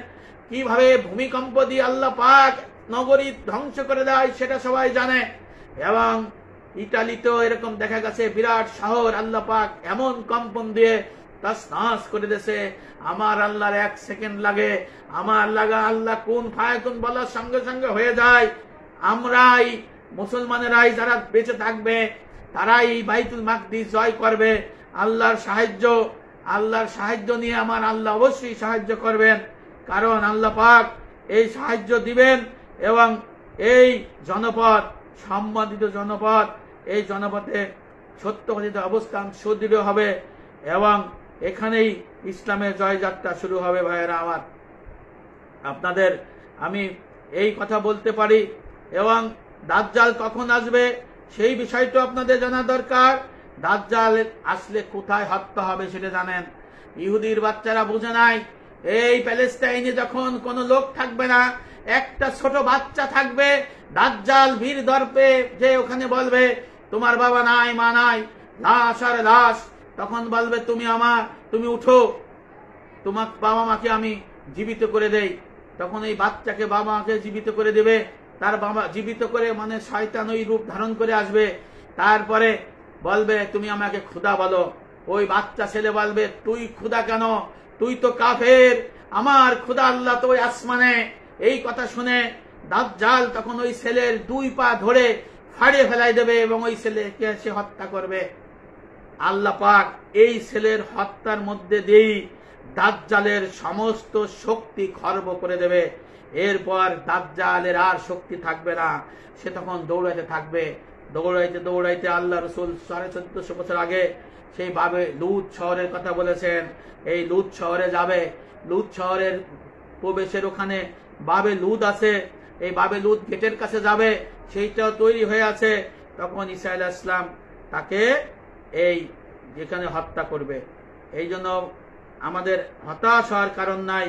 S1: কিভাবে ভূমিকম্প দিয়ে আল্লাহ পাক নগরী ধ্বংস করে দেয়, সেটা সবাই জানে। এবং ইটালিতেও এরকম দেখা গেছে, বিরাট শহর আল্লাহ পাক এমন কম্পন দিয়ে তছনছ করে দেশে। আমার আল্লাহর 1 সেকেন্ড লাগে, আমার লাগা আল্লাহ কোন ফায়াকুন বলার সঙ্গে সঙ্গে হয়ে যায়। আমরাই মুসলমানেরাই যারা বেঁচে থাকবে তারাই বাইতুল মাকদিস জয় করবে। আল্লাহর সাহায্য নিয়ে আমার আল্লাহ অবশ্যই সাহায্য করবেন, কারণ আল্লাহ পাক এই সাহায্য দিবেন। এবং এই জনপদ, সম্মানিত জনপদ, এই জনপদে সত্যকথিত অবস্থান সুদৃঢ় হবে এবং এখানেই ইসলামের জয়যাত্রা শুরু হবে। ভাইয়েরা আমার, আপনাদের আমি এই কথা বলতে পারি। এবং দাজ্জাল কখন আসবে সেই বিষয়টা আপনাদের জানা দরকার। দাজ্জাল আসলে কোথায় হত্যা হবে সেটা জানেন। ইহুদির বাচ্চারা বুঝে নাই, এই প্যালেস্টাইনে যখন কোনো লোক থাকবে না, একটা ছোট বাচ্চা থাকবে, দাজ্জাল বীর দর্পে যে ওখানে বলবে তোমার বাবা নাই, মা নাই, লাশ আর লাশ। তখন বলবে তুমি উঠো, তোমার বাবা মাকে আমি জীবিত করে দেই। তখন এই বাচ্চাকে বাবা মাকে জীবিত করে দেবে। তার বাবা জীবিত করে মানে শয়তান ওই রূপ ধারণ করে আসবে। তারপরে বলবে তুমি আমাকে খোদা বলো। ওই বাচ্চা ছেলে বলবে তুই খোদা কেন, তুই তো কাফের, আমার খোদা আল্লাহ তো ওই আসমানে। এই কথা শুনে দাজ্জাল তখন ওই ছেলের 2 পা ধরে ফাড়িয়ে ফেলাই দেবে এবং ওই ছেলেকে সে হত্যা করবে। আল্লাহ পাক এই ছেলের হত্যার মধ্যে দিয়েই দাজ্জালের সমস্ত শক্তি খর্ব করে দেবে। এরপর দাজ্জালের আর শক্তি থাকবে না, সে তখন দৌড়াইতে থাকবে। দৌড়াইতে দৌড়াইতে আল্লাহ রসুল 1450 বছর আগে সেই বাবে লুত শহরের কথা বলেছেন। এই লুত শহরে যাবে, লুত শহরের প্রবেশের ওখানে বাবে লুত আছে, এই বাবে লুত গেটের কাছে যাবে, সেইটাও তৈরি হয়ে আছে। তখন ঈসা আলাইহিস সালাম তাকে এই যেখানে হত্যা করবে। এই জন্য আমাদের হতাশ হওয়ার কারণ নাই,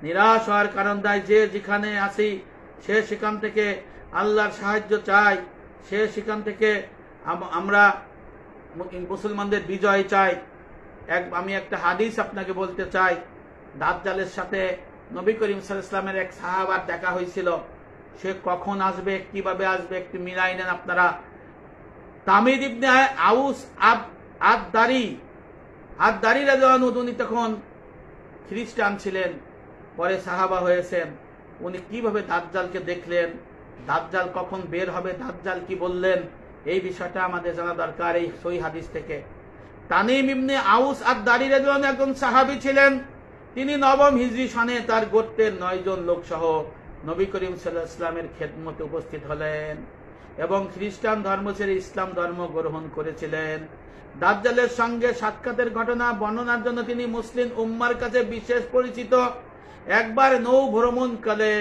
S1: নিরাশ হওয়ার কারণ নাই। যে যেখানে আসি সে সেখান থেকে আল্লাহর সাহায্য চাই, সে সেখান থেকে আমরা মুসলমানদের বিজয় চাই। আমি একটা হাদিস আপনাকে বলতে চাই। দাজ্জালের সাথে নবী করিম সাল্লাল্লাহু আলাইহি ওয়াসাল্লামের এক সাহাবার দেখা হয়েছিল। সে কখন আসবে, কিভাবে আসবে একটু মিলাই নেন আপনারা। তামিদ ইবনে আউস আদ-দারি রাদিয়াল্লাহু আনহু, উনি তখন খ্রিস্টান ছিলেন, পরে সাহাবা হয়েছেন। উনি কিভাবে দাজ্জালকে দেখলেন, দাজ্জাল কখন বের হবে, দাজ্জাল কি বললেন, এই বিষয়টা আমাদের জানা দরকার এই সহিহ হাদিস থেকে। তামিম ইবনে আউস আদ-দারি রাদিয়াল্লাহু আনহু একজন সাহাবী ছিলেন। তিনি 9ম হিজরি সনে তার গোত্রের 9 জন লোক সহ নবী করিম সাল্লাল্লাহু আলাইহি ওয়াসাল্লামের খেদমতে উপস্থিত হলেন এবং খ্রিস্টান ধর্ম ছেড়ে ইসলাম ধর্ম গ্রহণ করেছিলেন। দাজ্জালের সঙ্গে সাক্ষাতের ঘটনা বর্ণনার জন্য তিনি মুসলিম উম্মার কাছে বিশেষ পরিচিত। একবার নৌ ভ্রমণকালে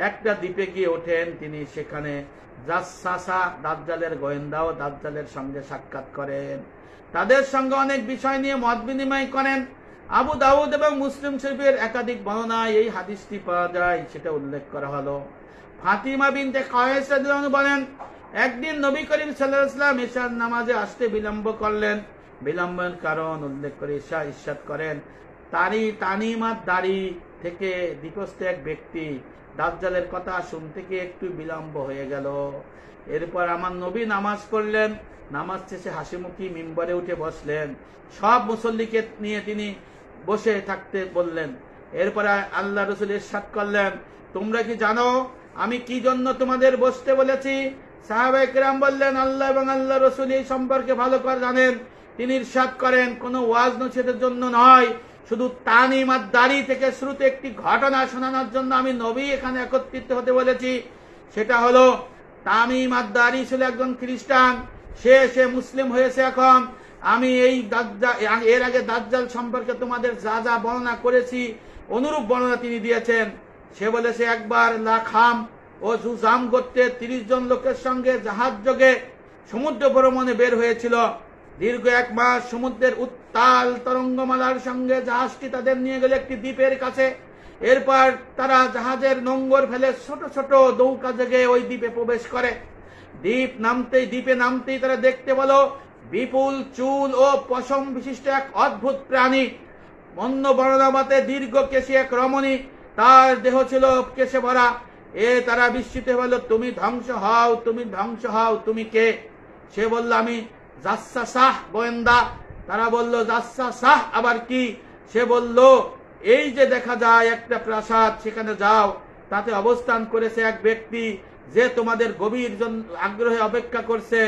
S1: একটা দ্বীপে গিয়ে ওঠেন তিনি। সেখানে জাসসাসা, দাজ্জালের গোয়েন্দাও দাজ্জালের সঙ্গে সাক্ষাৎ করেন। তাদের সঙ্গে অনেক বিষয় নিয়ে মত বিনিময় করেন। আবু দাউদ এবং মুসলিম শরীফের একাধিক বর্ণনায় এই হাদিসটি পাওয়া যায়, সেটা উল্লেখ করা হলো। ফাতিমা বিনতে কায়েস রাদিয়াল্লাহু আনহা বলেন, একদিন নবী করিম সাল্লাল্লাহু আলাইহি ওয়াসাল্লাম ইশার নামাজে আসতে বিলম্ব করলেন। বিলম্বের কারণ উল্লেখ করে ঈশা ইরশাদ করেন, তামিম আদ-দারি থেকে দ্বীপস্থ এক ব্যক্তি দাজ্জালের কথা শুনতে গিয়ে একটু বিলম্ব হয়ে গেল। এরপর আমার নবী নামাজ পড়লেন। নামাজ শেষে হাসিমুখী মিম্বরে উঠে বসলেন। সব মুসল্লিকে নিয়ে তিনি বসে থাকতে বললেন। এরপরে আল্লাহ রাসূল ইরশাদ করলেন, তোমরা কি জানো আমি কি জন্য তোমাদের বসতে বলেছি? সাহাবায়ে কেরাম বললেন, আল্লাহ এবং আল্লাহ রাসূল এই সম্পর্কে ভালো করে জানেন। তিনি ইরশাদ করেন, কোনো ওয়াজ নসিহতের জন্য নয়, শুধু তামিম আদ-দারি থেকে শ্রুত একটি ঘটনা শোনানোর জন্য আমি নবী এখানে একত্রিত হতে বলেছি। সেটা হলো, তামিম আদ-দারি ছিল একজন খ্রিস্টান, সে মুসলিম হয়েছে এখন। আমি এর আগে দাজ্জাল সম্পর্কে তোমাদের যা যা বর্ণনা করেছি অনুরূপ বর্ণনা তিনি দিয়েছেন। সে বলেছে একবার লাখাম ও জুজাম গোত্রের 30 জন লোকের সঙ্গে জাহাজ যোগে সমুদ্র ভ্রমণে বের হয়েছিল। দীর্ঘ 1 মাস সমুদ্রের উত্তাল তরঙ্গমালার সঙ্গে জাহাজটি তাদের নিয়ে গেল একটি দ্বীপের কাছে। এরপর তারা জাহাজের নোঙর ফেলে ছোট ছোট নৌকা জেগে ওই দ্বীপে প্রবেশ করে। দ্বীপে নামতেই তারা দেখতে পেল বিপুল চুল ও পশম বিশিষ্ট এক অদ্ভুত প্রাণী। অন্য বর্ণনা মতে দীর্ঘ কেশী এক রমণী, তার দেহ ছিল কেশে ভরা। তারা বিস্মিত হল, তুমি ধ্বংস হও, তুমি ধ্বংস হও, তুমি কে? সে বলল, আমি জাসসাসাহ, গোয়েন্দা। তারা বলল, জাসসাসাহ আবার কি? সে বলল, এই যে দেখা যায় একটা প্রাসাদ, সেখানে যাও, তাতে অবস্থান করেছে এক ব্যক্তি যে তোমাদের গভীর আগ্রহে অপেক্ষা করছে।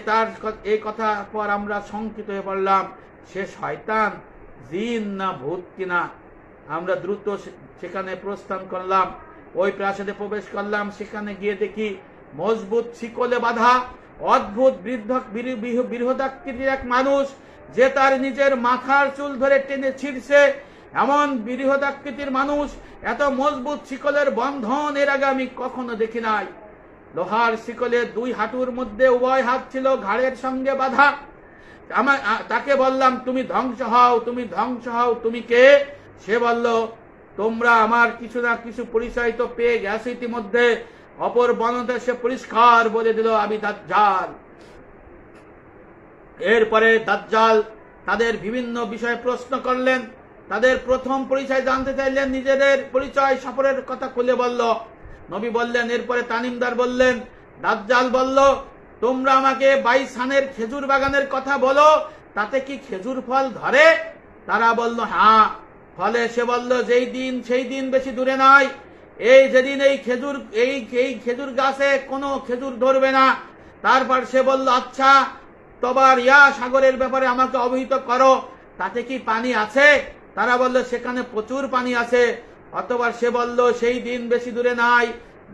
S1: তার এই কথা পর আমরা শঙ্কিত হয়ে পড়লাম, সে শয়তান, জিন না ভূত কিনা। আমরা দ্রুত সেখানে প্রস্থান করলাম, ওই প্রাসাদে প্রবেশ করলাম। সেখানে গিয়ে দেখি মজবুত শিকলে বাঁধা অদ্ভুত বৃহদাকৃতির এক মানুষ, যে তার নিজের মাথার চুল ধরে টেনে ছিঁড়ছে। এমন বৃহদাকৃতির মানুষ, এত মজবুত শিকলের বন্ধন এর আগে আমি কখনো দেখি নাই। লোহার শিকলে 2 হাঁটুর মধ্যে উভয় হাত ছিল ঘাড়ের সঙ্গে বাঁধা। তাকে বললাম, তুমি ধ্বংস হও, তুমি ধ্বংস হও, তুমি কে? সে বলল, তোমরা আমার কিছু না কিছু পরিচয় তো পেয়ে গেছো ইতিমধ্যে। অপর বর্ণনাতে সে পরিষ্কার বলে দিল, আমি দাজ্জাল। এরপরে দাজ্জাল তাদের বিভিন্ন বিষয়ে প্রশ্ন করলেন। তাদের প্রথম পরিচয় জানতে চাইলেন, নিজেদের পরিচয় সফরের কথা খুলে বলল। নবী বললেন, এরপরে তানিমদার বললেন, দাজ্জাল বলল, তোমরা আমাকে বাইসানের খেজুর বাগানের কথা বলো, তাতে কি খেজুর ফল ধরে? তারা বলল, হ্যাঁ। ফলে সে বলল, যেই দিন সেই দিন বেশি দূরে নয়, এই যেদিন এই খেজুর গাছে কোনো খেজুর ধরবে না। তারপর সে বলল, আচ্ছা, তবার ইয়া সাগরের ব্যাপারে আমাকে অবহিত করো, তাতে কি পানি আছে? তারা বলল, সেখানে প্রচুর পানি আছে। অতবার সে বলল, সেই দিন বেশি দূরে নাই।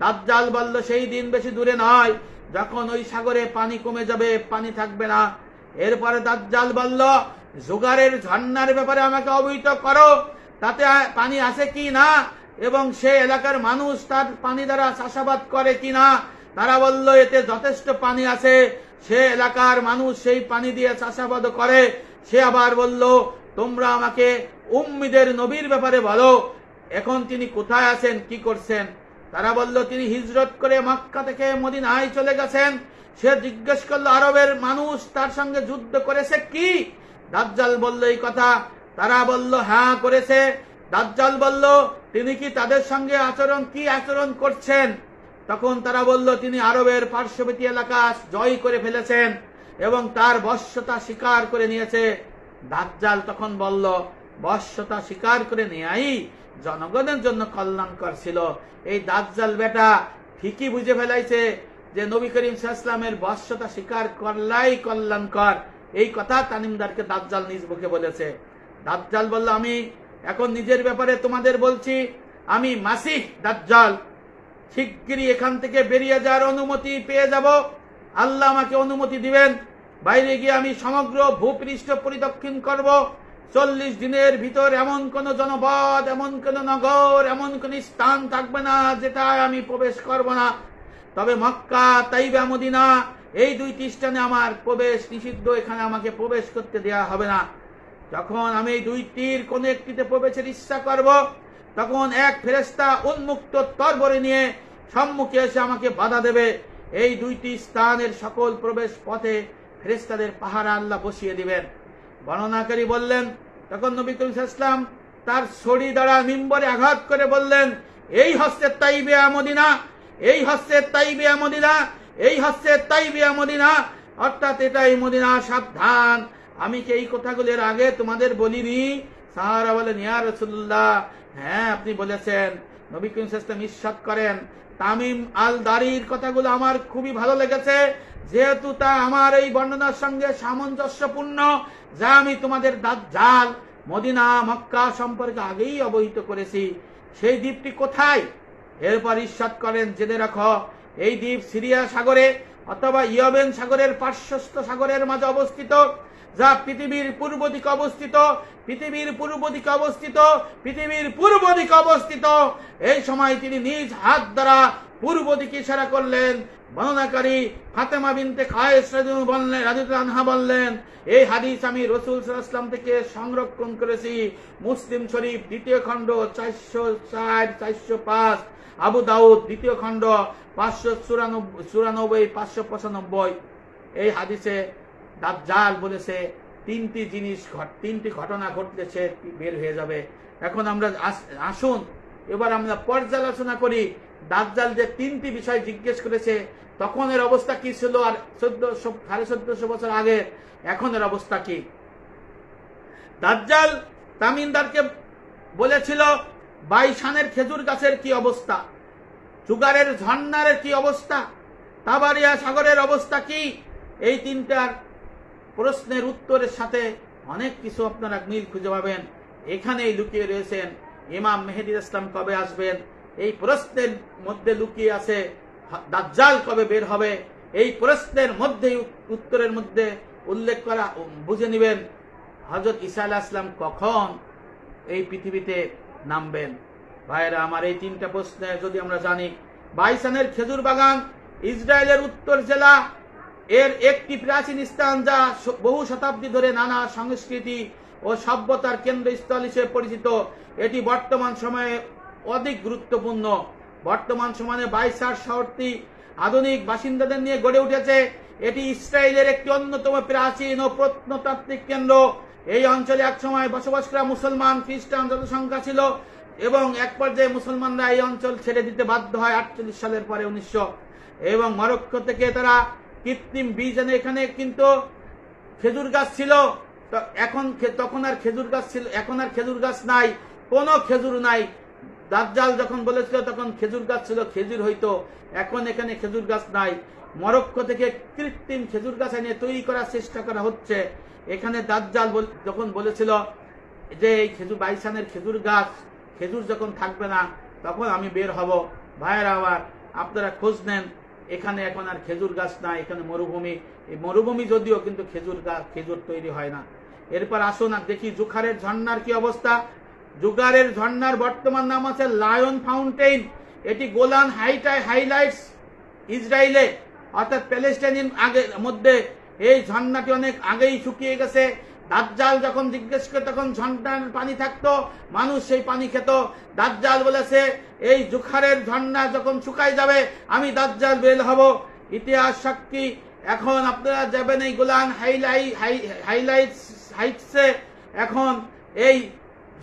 S1: দাজ্জাল বলল, সেই দিন বেশি দূরে নয়, যখন ওই সাগরে পানি কমে যাবে, পানি থাকবে না। এরপরে দাজ্জাল বলল, জোগাড়ের ঝর্ণার ব্যাপারে আমাকে অবহিত করো, তাতে পানি আছে কি না, এবং সে এলাকার মানুষ তার পানি দ্বারা চাষাবাদ করে কিনা। তারা বলল, এতে যথেষ্ট পানি আছে, সে এলাকার মানুষ সেই পানি দিয়ে চাষাবাদ করে। সে আবার বলল, তোমরা আমাকে উম্মীদের নবীর ব্যাপারে বলো, এখন তিনি কোথায় আছেন, কি করছেন? তারা বলল, তিনি হিজরত করে মক্কা থেকে মদিনায় চলে গেছেন। সে জিজ্ঞেস করলো, আরবের মানুষ তার সঙ্গে যুদ্ধ করেছে কি? দাজ্জাল বলল এই কথা। তারা বলল, হ্যাঁ করেছে। দাজ্জাল বলল, তিনি কি তাদের সঙ্গে আচরণ করছেন? তখন তারা বলল, তিনি আরবের পার্শ্ববর্তী এলাকা জয় করে ফেলেছেন এবং তার বশ্যতা স্বীকার করে নিয়েছে। দাজ্জাল তখন বলল, বশ্যতা স্বীকার করে নেয়াই জনগণের জন্য কল্যাণকর ছিল। এই দাজ্জাল বেটা ঠিকই বুঝে ফেলাইছে যে নবী করিম সাল্লাল্লাহু আলাইহি ওয়াসাল্লামের বশ্যতা স্বীকার করলাই কল্যাণকর। এই কথা তানিমদারকে দাজ্জাল নিজ মুখে বলেছে। দাজ্জাল বলল, আমি এখন নিজের ব্যাপারে তোমাদের বলছি, আমি মাসিহ দাজ্জাল। শিগগিরই এখান থেকে বেরিয়ে যাওয়ার অনুমতি পেয়ে যাব। আল্লাহ আমাকে অনুমতি দিবেন। বাইরে গিয়ে আমি সমগ্র ভূপৃষ্ঠ পরিদক্ষিণ করব। 40 দিনের ভিতর এমন কোন জনপদ, এমন কোন নগর, এমন কোন স্থান থাকবে না যেটায় আমি প্রবেশ করব না। তবে মক্কা, তাইবা, মদিনা এই 2টি স্থানে আমার প্রবেশ নিষিদ্ধ, এখানে আমাকে প্রবেশ করতে দেয়া হবে না। যখন আমি এই 2টির কোন একটিতে প্রবেশের ইচ্ছা করব, তখন এক ফেরেশতা উন্মুক্ত তরবারি নিয়ে সম্মুখে এসে আমাকে বাধা দেবে। এই 2টি স্থানের সকল প্রবেশ পথে ফেরেশতাদের পাহারা আল্লাহ বসিয়ে দিবেন। বর্ণনাকারী বললেন, তখন নবী করিম সাল্লাল্লাহু আলাইহি ওয়াসাল্লাম তার ছড়ি দ্বারা মিম্বরে আঘাত করে বললেন, এই হচ্ছে তাইবা মদিনা, এই হচ্ছে তাইবা মদিনা, এই হচ্ছে তাইবা মদিনা, অর্থাৎ এটাই মদিনা, সাবধান। আমি কি এই কথাগুলোর আগে তোমাদের বলিনি? সাহারা বলেন, ইয়া রাসূলুল্লাহ, হ্যাঁ আপনি বলেছেন। নবী করিম সাল্লাল্লাহু আলাইহি ওয়াসাল্লাম ইরশাদ করেন, তামিম আল দারির কথাগুলো আমার খুবই ভালো লেগেছে, যেহেতু তা আমার এই বর্ণনার সঙ্গে সামঞ্জস্যপূর্ণ, যা আমি তোমাদের দাজ্জাল, মদিনা, মক্কা সম্পর্কে আগেই অবহিত করেছি। সেই দ্বীপটি কোথায়? এরপর ইরশাদ করেন, জেনে রাখো, এই দ্বীপ সিরিয়া সাগরে অথবা ইয়েমেন সাগরের পার্শ্বস্থ সাগরের মাঝে অবস্থিত। যা পৃথিবীর পূর্ব দিকে অবস্থিত, পৃথিবীর পূর্ব দিকে অবস্থিত, পৃথিবীর পূর্ব দিকে অবস্থিত। এই সময় তিনি নিজ হাত দ্বারা পূর্ব দিকে ইশারা করলেন। বর্ণনাকারী ফাতেমা বিনতে কায়েস রাদিয়াল্লাহু আনহা বললেন, এই হাদিস আমি রাসূল সাল্লাল্লাহু আলাইহি ওয়াসাল্লাম থেকে সংরক্ষণ করেছি। মুসলিম শরীফ দ্বিতীয় খণ্ড 404 405, আবু দাউদ দ্বিতীয় খণ্ড 594 595। এই হাদিসে দাজ্জাল বলেছে তিনটি ঘটনা ঘটলেছে, বের হয়ে যাবে। এখন আমরা আসুন এবার আমরা পর্যালোচনা করি দাজ্জাল যে তিনটি বিষয় জিজ্ঞেস করেছে তখন এর অবস্থা কি ছিল, আর 1400 বছর আগে এখনের অবস্থা কি। দাজ্জাল তামিনদারকে বলেছিল বাইশানের খেজুর গাছের কি অবস্থা, জুগারের ঝর্ণার কি অবস্থা, তাবারিয়া সাগরের অবস্থা কি। এই তিনটার প্রশ্নের উত্তরের সাথে অনেক কিছু আপনারা মিল খুঁজে পাবেন। এখানেই লুকিয়ে রয়েছেন ইমাম মেহেদী ইসলাম কবে আসবেন, এই প্রশ্নের মধ্যে লুকিয়ে আছে দাজ্জাল কবে বের হবে। এই প্রশ্নের মধ্যেই উত্তরের মধ্যে উল্লেখ করা বুঝে নেবেন হযরত ঈসা আলাইহিস সালাম কখন এই পৃথিবীতে নামবেন। ভাইরা আমার, এই তিনটা প্রশ্নে যদি আমরা জানি, বাইসানের খেজুর বাগান ইসরায়েলের উত্তর জেলা, এর একটি প্রাচীন স্থান যা বহু শতাব্দী ধরে নানা সংস্কৃতি ও সভ্যতার কেন্দ্রস্থল হিসেবে পরিচিত। এটি বর্তমান সময়ে অধিক গুরুত্বপূর্ণ। বর্তমান সময়ে বাইসার শহরটি আধুনিক বাসিন্দাদের নিয়ে গড়ে উঠেছে। এটি ইসরায়েলের একটি অন্যতম প্রাচীন ও প্রত্নতাত্ত্বিক কেন্দ্র। এই অঞ্চলে একসময় বসবাস করা মুসলমান খ্রিস্টান জনসংখ্যা ছিল এবং এক পর্যায়ে মুসলমানরা এই অঞ্চল ছেড়ে দিতে বাধ্য হয় 48 সালের পরে 1900, এবং মরক্কো থেকে তারা কৃত্রিম বীজ এনে এখানে কিন্তু খেজুর গাছ ছিল। তখন আর খেজুর গাছ ছিল, এখন আর খেজুর গাছ নাই, কোনো খেজুর নাই। দাজ্জাল যখন বলেছিল তখন খেজুর গাছ ছিল, খেজুর হইতো, এখন এখানে খেজুর গাছ নাই। মরক্কো থেকে কৃত্রিম খেজুর গাছ এনে তৈরি করার চেষ্টা করা হচ্ছে। এখানে দাজ্জাল যখন বলেছিল যে এই বাইসানের খেজুর গাছ, খেজুর যখন থাকবে না তখন আমি বের হব। ভাইয়েরা আমার, আপনারা খোঁজ নেন, এখানে এখন আর খেজুর গাছ নাই, এখানে মরুভূমি। এই মরুভূমি যদিও, কিন্তু খেজুর তৈরি হয় না। এরপর আসুন আর দেখি জুখারের ঝর্ণার কি অবস্থা। জুগারের ঝর্ণার বর্তমান নাম আছে লায়ন ফাউন্টেন। এটি গোলান হাইলাইটস ইসরায়েলে অর্থাৎ প্যালেস্টাইনের মধ্যে। এই ঝর্ণাটি অনেক আগেই শুকিয়ে গেছে। দাজ্জাল যখন জিজ্ঞেস করে তখন ঝর্ণার পানি থাকতো, মানুষ সেই পানি খেত। দাজ্জাল বলেছে এই জুখারের ঝর্ণা যখন শুকাই যাবে আমি দাজ্জাল বের হব। ইতিহাস সাক্ষী। এখন আপনারা যাবেন এই গোলান হাইটসে, এখন এই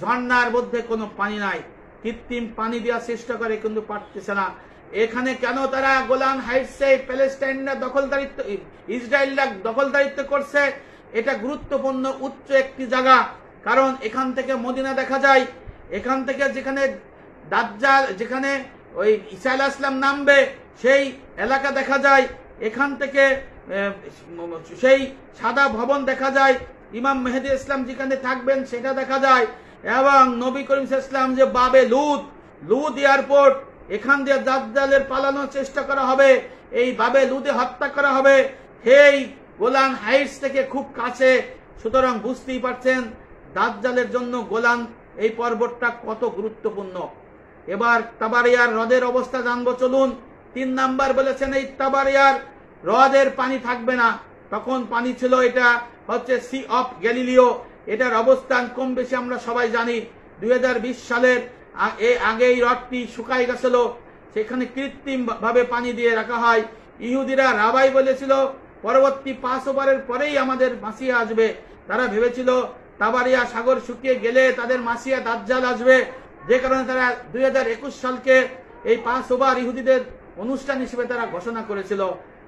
S1: ঝর্ণার মধ্যে কোনো পানি নাই, কৃত্রিম পানি দেওয়ার চেষ্টা করে কিন্তু পারতেছে না। এখানে কেন তারা গোলান হাইটসে প্যালেস্টাইনরা দখলদারিত্ব, ইসরায়েলরা দখলদারিত্ব করছে, এটা গুরুত্বপূর্ণ উচ্চ একটি জায়গা। কারণ এখান থেকে মদিনা দেখা যায়, এখান থেকে যেখানে দাজ্জাল, যেখানে ওই ঈসা আলাইহিস সালাম নামবে সেই এলাকা দেখা যায়। এখান থেকে সেই সাদা ভবন দেখা যায়, ইমাম মেহেদী ইসলাম যেখানে থাকবেন সেটা দেখা যায়, এবং নবী করিম সাল্লাল্লাহু আলাইহি ওয়াসাল্লাম যে বাবে লুদ এয়ারপোর্ট, এখান দিয়ে দাজ্জালের পালানোর চেষ্টা করা হবে, এই বাবে লুদে হত্যা করা হবে সেই গোলান হাইটস থেকে খুব কাছে। সুতরাং বুঝতেই পারছেন দাজ্জালের জন্য গোলান এই পর্বতটা কত গুরুত্বপূর্ণ। এবার তাবারিয়ার হ্রদের অবস্থা জানবো, চলুন। 3 নাম্বার বলেছেন এই তাবারিয়ার হ্রদের পানি থাকবে না। তখন পানি ছিল, এটা হচ্ছে সি অফ গ্যালিলিও। এটার অবস্থান কম বেশি আমরা সবাই জানি। 2020 সালের আগে এই হ্রদটি শুকাই গেছিল, সেখানে কৃত্রিম ভাবে পানি দিয়ে রাখা হয়। ইহুদিরা রাবাই বলেছিল পরবর্তী 5 ওভারের পরেই আমাদের মাসিয়া আসবে। তারা ভেবেছিল তাবারিয়া সাগর শুকিয়ে গেলে তাদের মাসিয়া দাজ্জাল আসবে, যে কারণে তারা 2021 সালকে এই 5 ওভার ইহুদিদের অনুষ্ঠান হিসেবে তারা ঘোষণা করেছিল।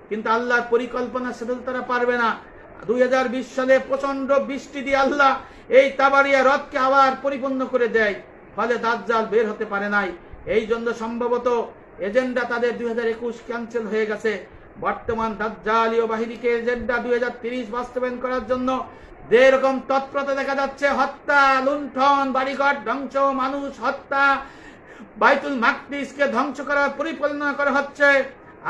S1: কিন্তু আল্লাহর পরিকল্পনা সেটা তারা পারবে না। 2020 সালে প্রচন্ড বৃষ্টি দিয়ে আল্লাহ এই তাবারিয়া হ্রদকে আবার পরিপূর্ণ করে দেয়, ফলে দাজ্জাল বের হতে পারে নাই। এই জন্য সম্ভবত এজেন্ডা তাদের 2021 ক্যান্সেল হয়ে গেছে। বর্তমান দাজ্জালীয় বাহিনীকে এজেন্ডা 2030 বাস্তবায়ন করার জন্য যেরকম তৎপরতা দেখা যাচ্ছে, হত্যা, লুণ্ঠন, বাড়িঘর ধ্বংস, মানুষ হত্যা, বাইতুল মাকদিসকে ধ্বংস করার পরিকল্পনা করা হচ্ছে,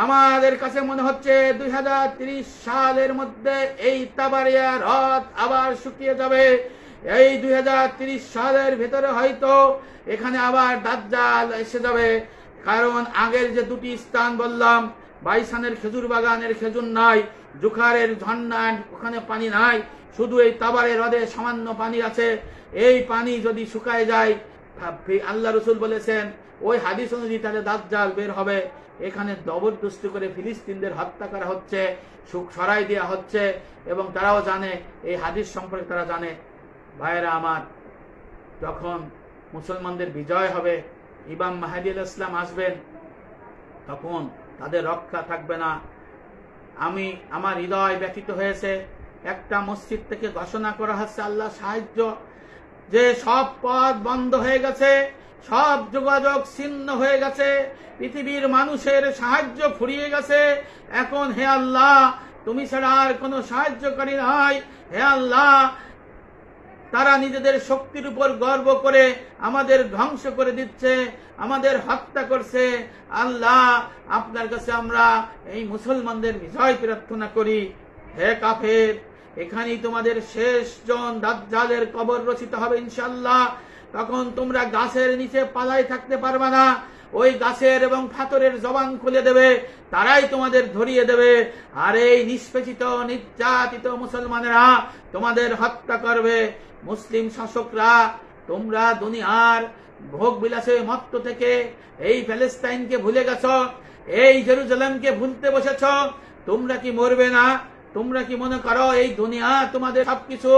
S1: আমাদের কাছে মনে হচ্ছে 2030 সালের মধ্যে এই তাবারিয়া হ্রদ আবার শুকিয়ে যাবে। এই 2030 সালের ভেতরে হয়তো এখানে আবার দাজ্জাল এসে যাবে। কারণ আগের যে দুটি স্থান বললাম, বাইসানের খেজুর বাগানের খেজুর নাই, জুখারের ঝর্ণায় ওখানে পানি নাই, শুধু এই তাবারে হ্রদে সামান্য পানি আছে। এই পানি যদি শুকায় যায়, আল্লাহ রসুল বলেছেন ওই হাদিস অনুযায়ী তাহলে দাজ্জাল বের হবে। এখানে জবরদস্তি করে ফিলিস্তিনদের হত্যা করা হচ্ছে, সরাই দেওয়া হচ্ছে, এবং তারাও জানে, এই হাদিস সম্পর্কে তারা জানে। ভাইয়েরা আমার, যখন মুসলমানদের বিজয় হবে, ইমাম মাহদী আলাইহিস সালাম আসবেন, তখন তাদের রক্ষা থাকবে না। আমার হৃদয় ব্যথিত হয়েছে। একটা মসজিদ থেকে ঘোষণা করা হচ্ছে আল্লাহ সাহায্য, যে সব পথ বন্ধ হয়ে গেছে, সব যোগাযোগ ছিন্ন হয়ে গেছে, পৃথিবীর মানুষের সাহায্য ফুরিয়ে গেছে। এখন হে আল্লাহ, তুমি ছাড়া আর কোনো সাহায্যকারী নাই। হে আল্লাহ, তারা নিজেদের শক্তির উপর গর্ব করে আমাদের ধ্বংস করে দিচ্ছে, আমাদের হত্যা করছে। আল্লাহ, আপনার কাছে আমরা এই মুসলমানদের বিজয় প্রার্থনা করি। হে কাফের, এখানেই তোমাদের শেষ জন দাজ্জালের কবর রচিত হবে ইনশাআল্লাহ। তখন তোমরা গাছের নিচে পালাই থাকতে পারবে না। ওই গাছের এবং পাথরের জবান খুলে দেবে, তারাই তোমাদের ধরিয়ে দেবে। আর এই নিষ্পেষিত নির্যাতিত মুসলমানেরা তোমাদের হত্যা করবে। মুসলিম শাসকরা, তোমরা দুনিয়ার ভোগ বিলাসে মত্ত থেকে এই প্যালেস্টাইনকে ভুলে গেছ, এই জেরুজালেমকে ভুলতে বসেছ। তোমরা কি মরবে না? তোমরা কি মনে করো এই দুনিয়া তোমাদের সবকিছু?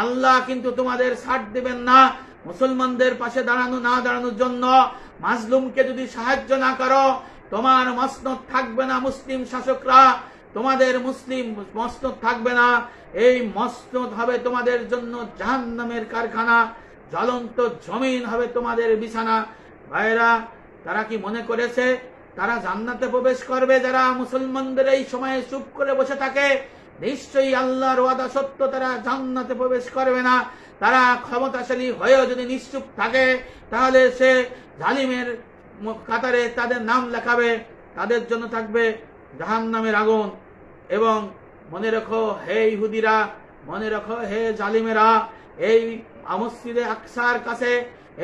S1: আল্লাহ কিন্তু তোমাদের ছাড় দেবেন না। মুসলমানদের পাশে দাঁড়ানোর জন্য মাজলুমকে যদি সাহায্য না করো, তোমার মসনদ থাকবে না। মুসলিম শাসকরা, তোমাদের মুসলিম মসনদ থাকবে না। এই মসনদ হবে তোমাদের জন্য জাহান্নামের কারখানা, জ্বলন্ত জমিন হবে তোমাদের বিছানা। ভাইরা, তারা কি মনে করেছে তারা জান্নাতে প্রবেশ করবে? যারা মুসলমানদের এই সময়ে চুপ করে বসে থাকে, নিশ্চয়ই আল্লাহর ওয়াদা সত্য, তারা জান্নাতে প্রবেশ করবে না। তারা ক্ষমতাশালী হয়েও যদি নিশ্চুপ থাকে, তাহলে সে জালিমের কাতারে তাদের নাম লেখাবে, তাদের জন্য থাকবে জাহান্নামের আগুন। এবং মনে রাখো হে ইহুদিরা, মনে রাখো হে জালিমেরা, এই মসজিদে আকসার কাছে,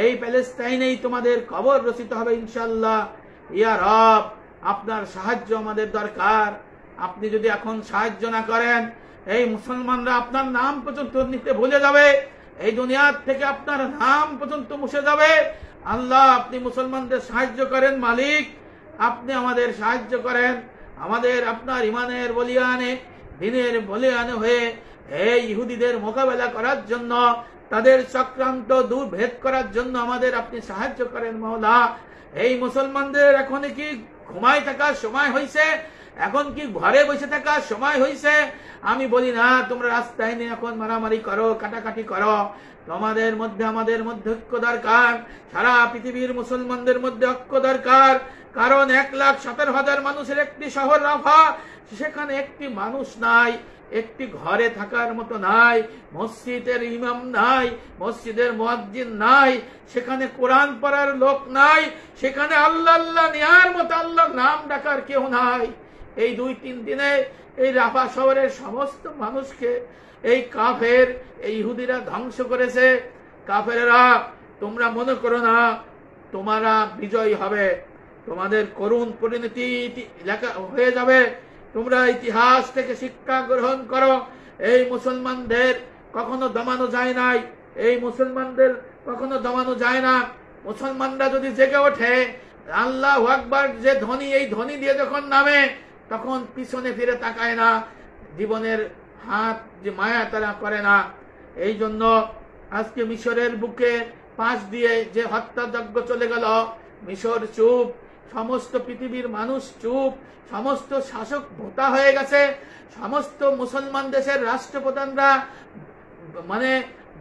S1: এই প্যালেস্টাইনেই তোমাদের কবর রচিত হবে ইনশাআল্লাহ। ইয়া রব, আপনার সাহায্য আমাদের দরকার। আপনি যদি এখন সাহায্য না করেন, এই মুসলমানরা আপনার নাম পর্যন্ত নিতে ভুলে যাবে, এই দুনিয়ার থেকে আপনার নাম পর্যন্ত মুছে যাবে। আল্লাহ, আপনি মুসলমানদের সাহায্য করেন মালিক, আপনি আমাদের সাহায্য করেন। আমাদের আপনার ইমানের বলিয়ানে, দিনের বলিয়ানে হয়ে এই ইহুদিদের মোকাবেলা করার জন্য, তাদের চক্রান্ত দূর ভেদ করার জন্য আমাদের আপনি সাহায্য করেন মাওলা। এই মুসলমানদের এখন কি ঘুমায় থাকার সময় হয়েছে? এখন কি ঘরে বসে থাকার সময় হয়েছে? আমি বলি না তোমরা রাস্তায় নিয়ে এখন মারামারি করো, কাটাকাটি করো। তোমাদের মধ্যে আমাদের মধ্যে ঐক্য দরকার, সারা পৃথিবীর মুসলমানদের মধ্যে ঐক্য দরকার। কারণ 1,17,000 মানুষের একটি শহর রাফা, সেখানে একটি মানুষ নাই, একটি ঘরে থাকার মতো নাই, মসজিদের ইমাম নাই, মসজিদের মুয়াজ্জিন নাই, সেখানে কোরআন পড়ার লোক নাই, সেখানে আল্লাহ আল্লাহ নেয়ার মতো আল্লাহর নাম ডাকার কেউ নাই। এই 2-3 দিনে এই রাফা শহরের সমস্ত মানুষকে এই কাফের, এই ইহুদিরা ধ্বংস করেছে। কাফেরেরা, তোমরা মনে করো না তোমরা বিজয়ী হবে, তোমাদের করুণ পরিণতি লেখা হয়ে যাবে। তোমরা ইতিহাস থেকে শিক্ষা গ্রহণ করো। এই মুসলমানদের কখনো দমানো যায় নাই, এই মুসলমানদের কখনো দমানো যায় না। মুসলমানরা যদি জেগে ওঠে, আল্লাহু আকবার যে ধ্বনি, এই ধ্বনি দিয়ে যখন নামে, তখন পিছনে ফিরে তাকায় না, জীবনের হাত যে মায়া তারা করে না। এই জন্য আজকে মিশরের বুকে পাশ দিয়ে যে হত্যাযজ্ঞ চলে গেল, মিশর চুপ, সমস্ত পৃথিবীর মানুষ চুপ, সমস্ত শাসক ভোতা হয়ে গেছে, সমস্ত মুসলমান দেশের রাষ্ট্রপ্রধানরা মানে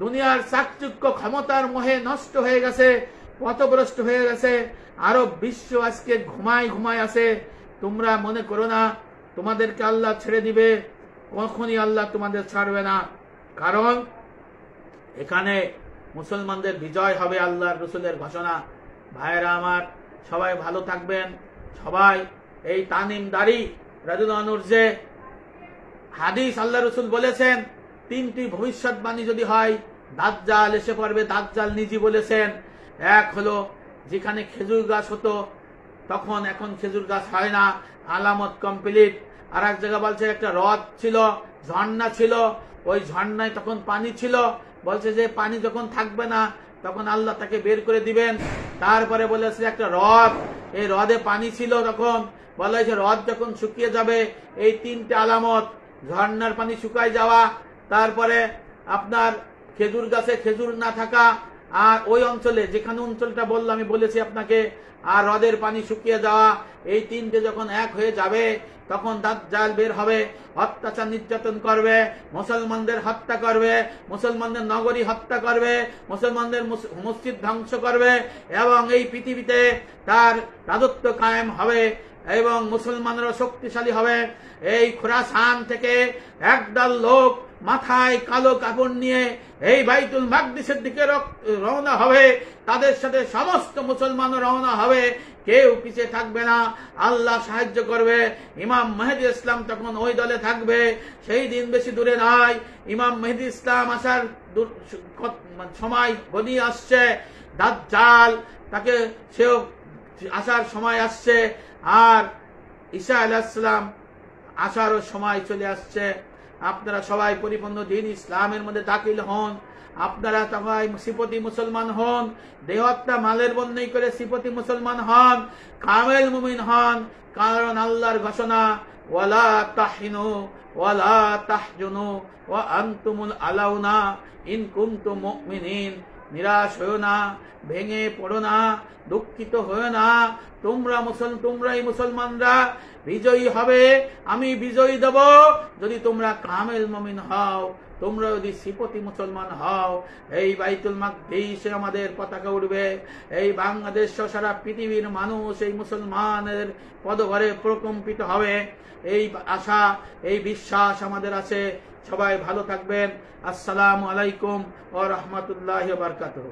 S1: দুনিয়ার চাকচুক্য ক্ষমতার মোহে নষ্ট হয়ে গেছে, পথভ্রষ্ট হয়ে গেছে। আরব বিশ্ব আজকে ঘুমায় আছে। তোমরা মনে করো না তোমাদেরকে আল্লাহ ছেড়ে দিবে, কখনই আল্লাহ তোমাদের ছাড়বে না। কারণ এখানে মুসলমানদের বিজয় হবে, আল্লাহর রসুলের ঘোষণা। ভাইয়েরা আমার, সবাই ভালো থাকবেন, সবাই এই তানিম দারি রাদিয়াল্লাহু আনহুর যে হাদিস, আল্লাহ রসুল বলেছেন 3টি ভবিষ্যৎবাণী যদি হয় দাজ্জাল এসে পড়বে। দাজ্জাল নিজে বলেছেন, এক হলো যেখানে খেজুর গাছ হতো তখন এখন খেজুর গাছ হয় না, আলামত কমপ্লিট। আর এক জায়গা বলছে একটা হ্রদ ছিল, ঝর্ণা ছিল, ওই ঝর্ণায় তখন পানি ছিল, বলছে যে পানি যখন থাকবে না তখন আল্লাহ তাকে বের করে দিবেন। তারপরে বলেছে একটা হ্রদ, এই হ্রদে পানি ছিল, তখন বলা হয়েছে হ্রদ যখন শুকিয়ে যাবে। এই 3টে আলামত, ঝর্ণার পানি শুকায় যাওয়া, তারপরে আপনার খেজুর গাছে খেজুর না থাকা, আর ওই অঞ্চলে যেখানে অঞ্চলটা বললাম আমি বলেছি আপনাকে, আর হ্রদের পানি শুকিয়ে যাওয়া, এই 3টে যখন এক হয়ে যাবে তখন দাজ্জাল বের হবে, অত্যাচার নির্যাতন করবে, মুসলমানদের হত্যা করবে, মুসলমানদের নগরী হত্যা করবে, মুসলমানদের মসজিদ ধ্বংস করবে, এবং এই পৃথিবীতে তার রাজত্ব কায়েম হবে এবং মুসলমানরা শক্তিশালী হবে। এই খুরাসান থেকে একদল লোক মাথায় কালো কাপড় নিয়ে এই বাইতুল মাকদিসের দিকে রওনা হবে, তাদের সাথে সমস্ত মুসলমান রওনা হবে, কেউ পিছিয়ে থাকবে না। আল্লাহ সাহায্য করবে। ইমাম মেহেদী ইসলাম তখন ওই দলে থাকবে। সেই দিন বেশি দূরে নয়, ইমাম মেহেদী ইসলাম আসার সময় ঘনিয়ে আসছে। দাজ্জাল তাকে সেও আসার সময় আসছে, আর ঈসা আলাইহিস সালাম আসারও সময় চলে আসছে। আপনারা সবাই পরিপূর্ণ দিন ইসলামের মধ্যে দাখিল হন, আপনারা সবাই সিপতি মুসলমান হন, দেহত্যা মালের বন্যই করে সিপতি মুসলমান হন, কামেল মুমিন হন। কারণ আল্লাহর ঘোষণা, ওয়ালা তাহিনু ওয়ালা তাহজুনু ওয়া আনতুমুল আলাউনা ইন কুনতুম মুমিনিন। নিরাশ হও না, ভেঙে পড়ো না, দুঃখিত হও না, তোমরাই মুসলমানরা বিজয়ী হবে, আমি বিজয়ী দেব যদি তোমরা কামেল মুমিন হও, তোমরা যদি সিপতি মুসলমান হও। এই বাইতুল মাকদিসে আমাদের পতাকা উঠবে, এই বাংলাদেশ সারা পৃথিবীর মানুষ এই মুসলমানের পদঘরে প্রকম্পিত হবে। এই আশা, এই বিশ্বাস আমাদের আছে। সবাই ভালো থাকবেন। আসসালামু আলাইকুম ওয়া রাহমাতুল্লাহি ওয়া বারাকাতুহু।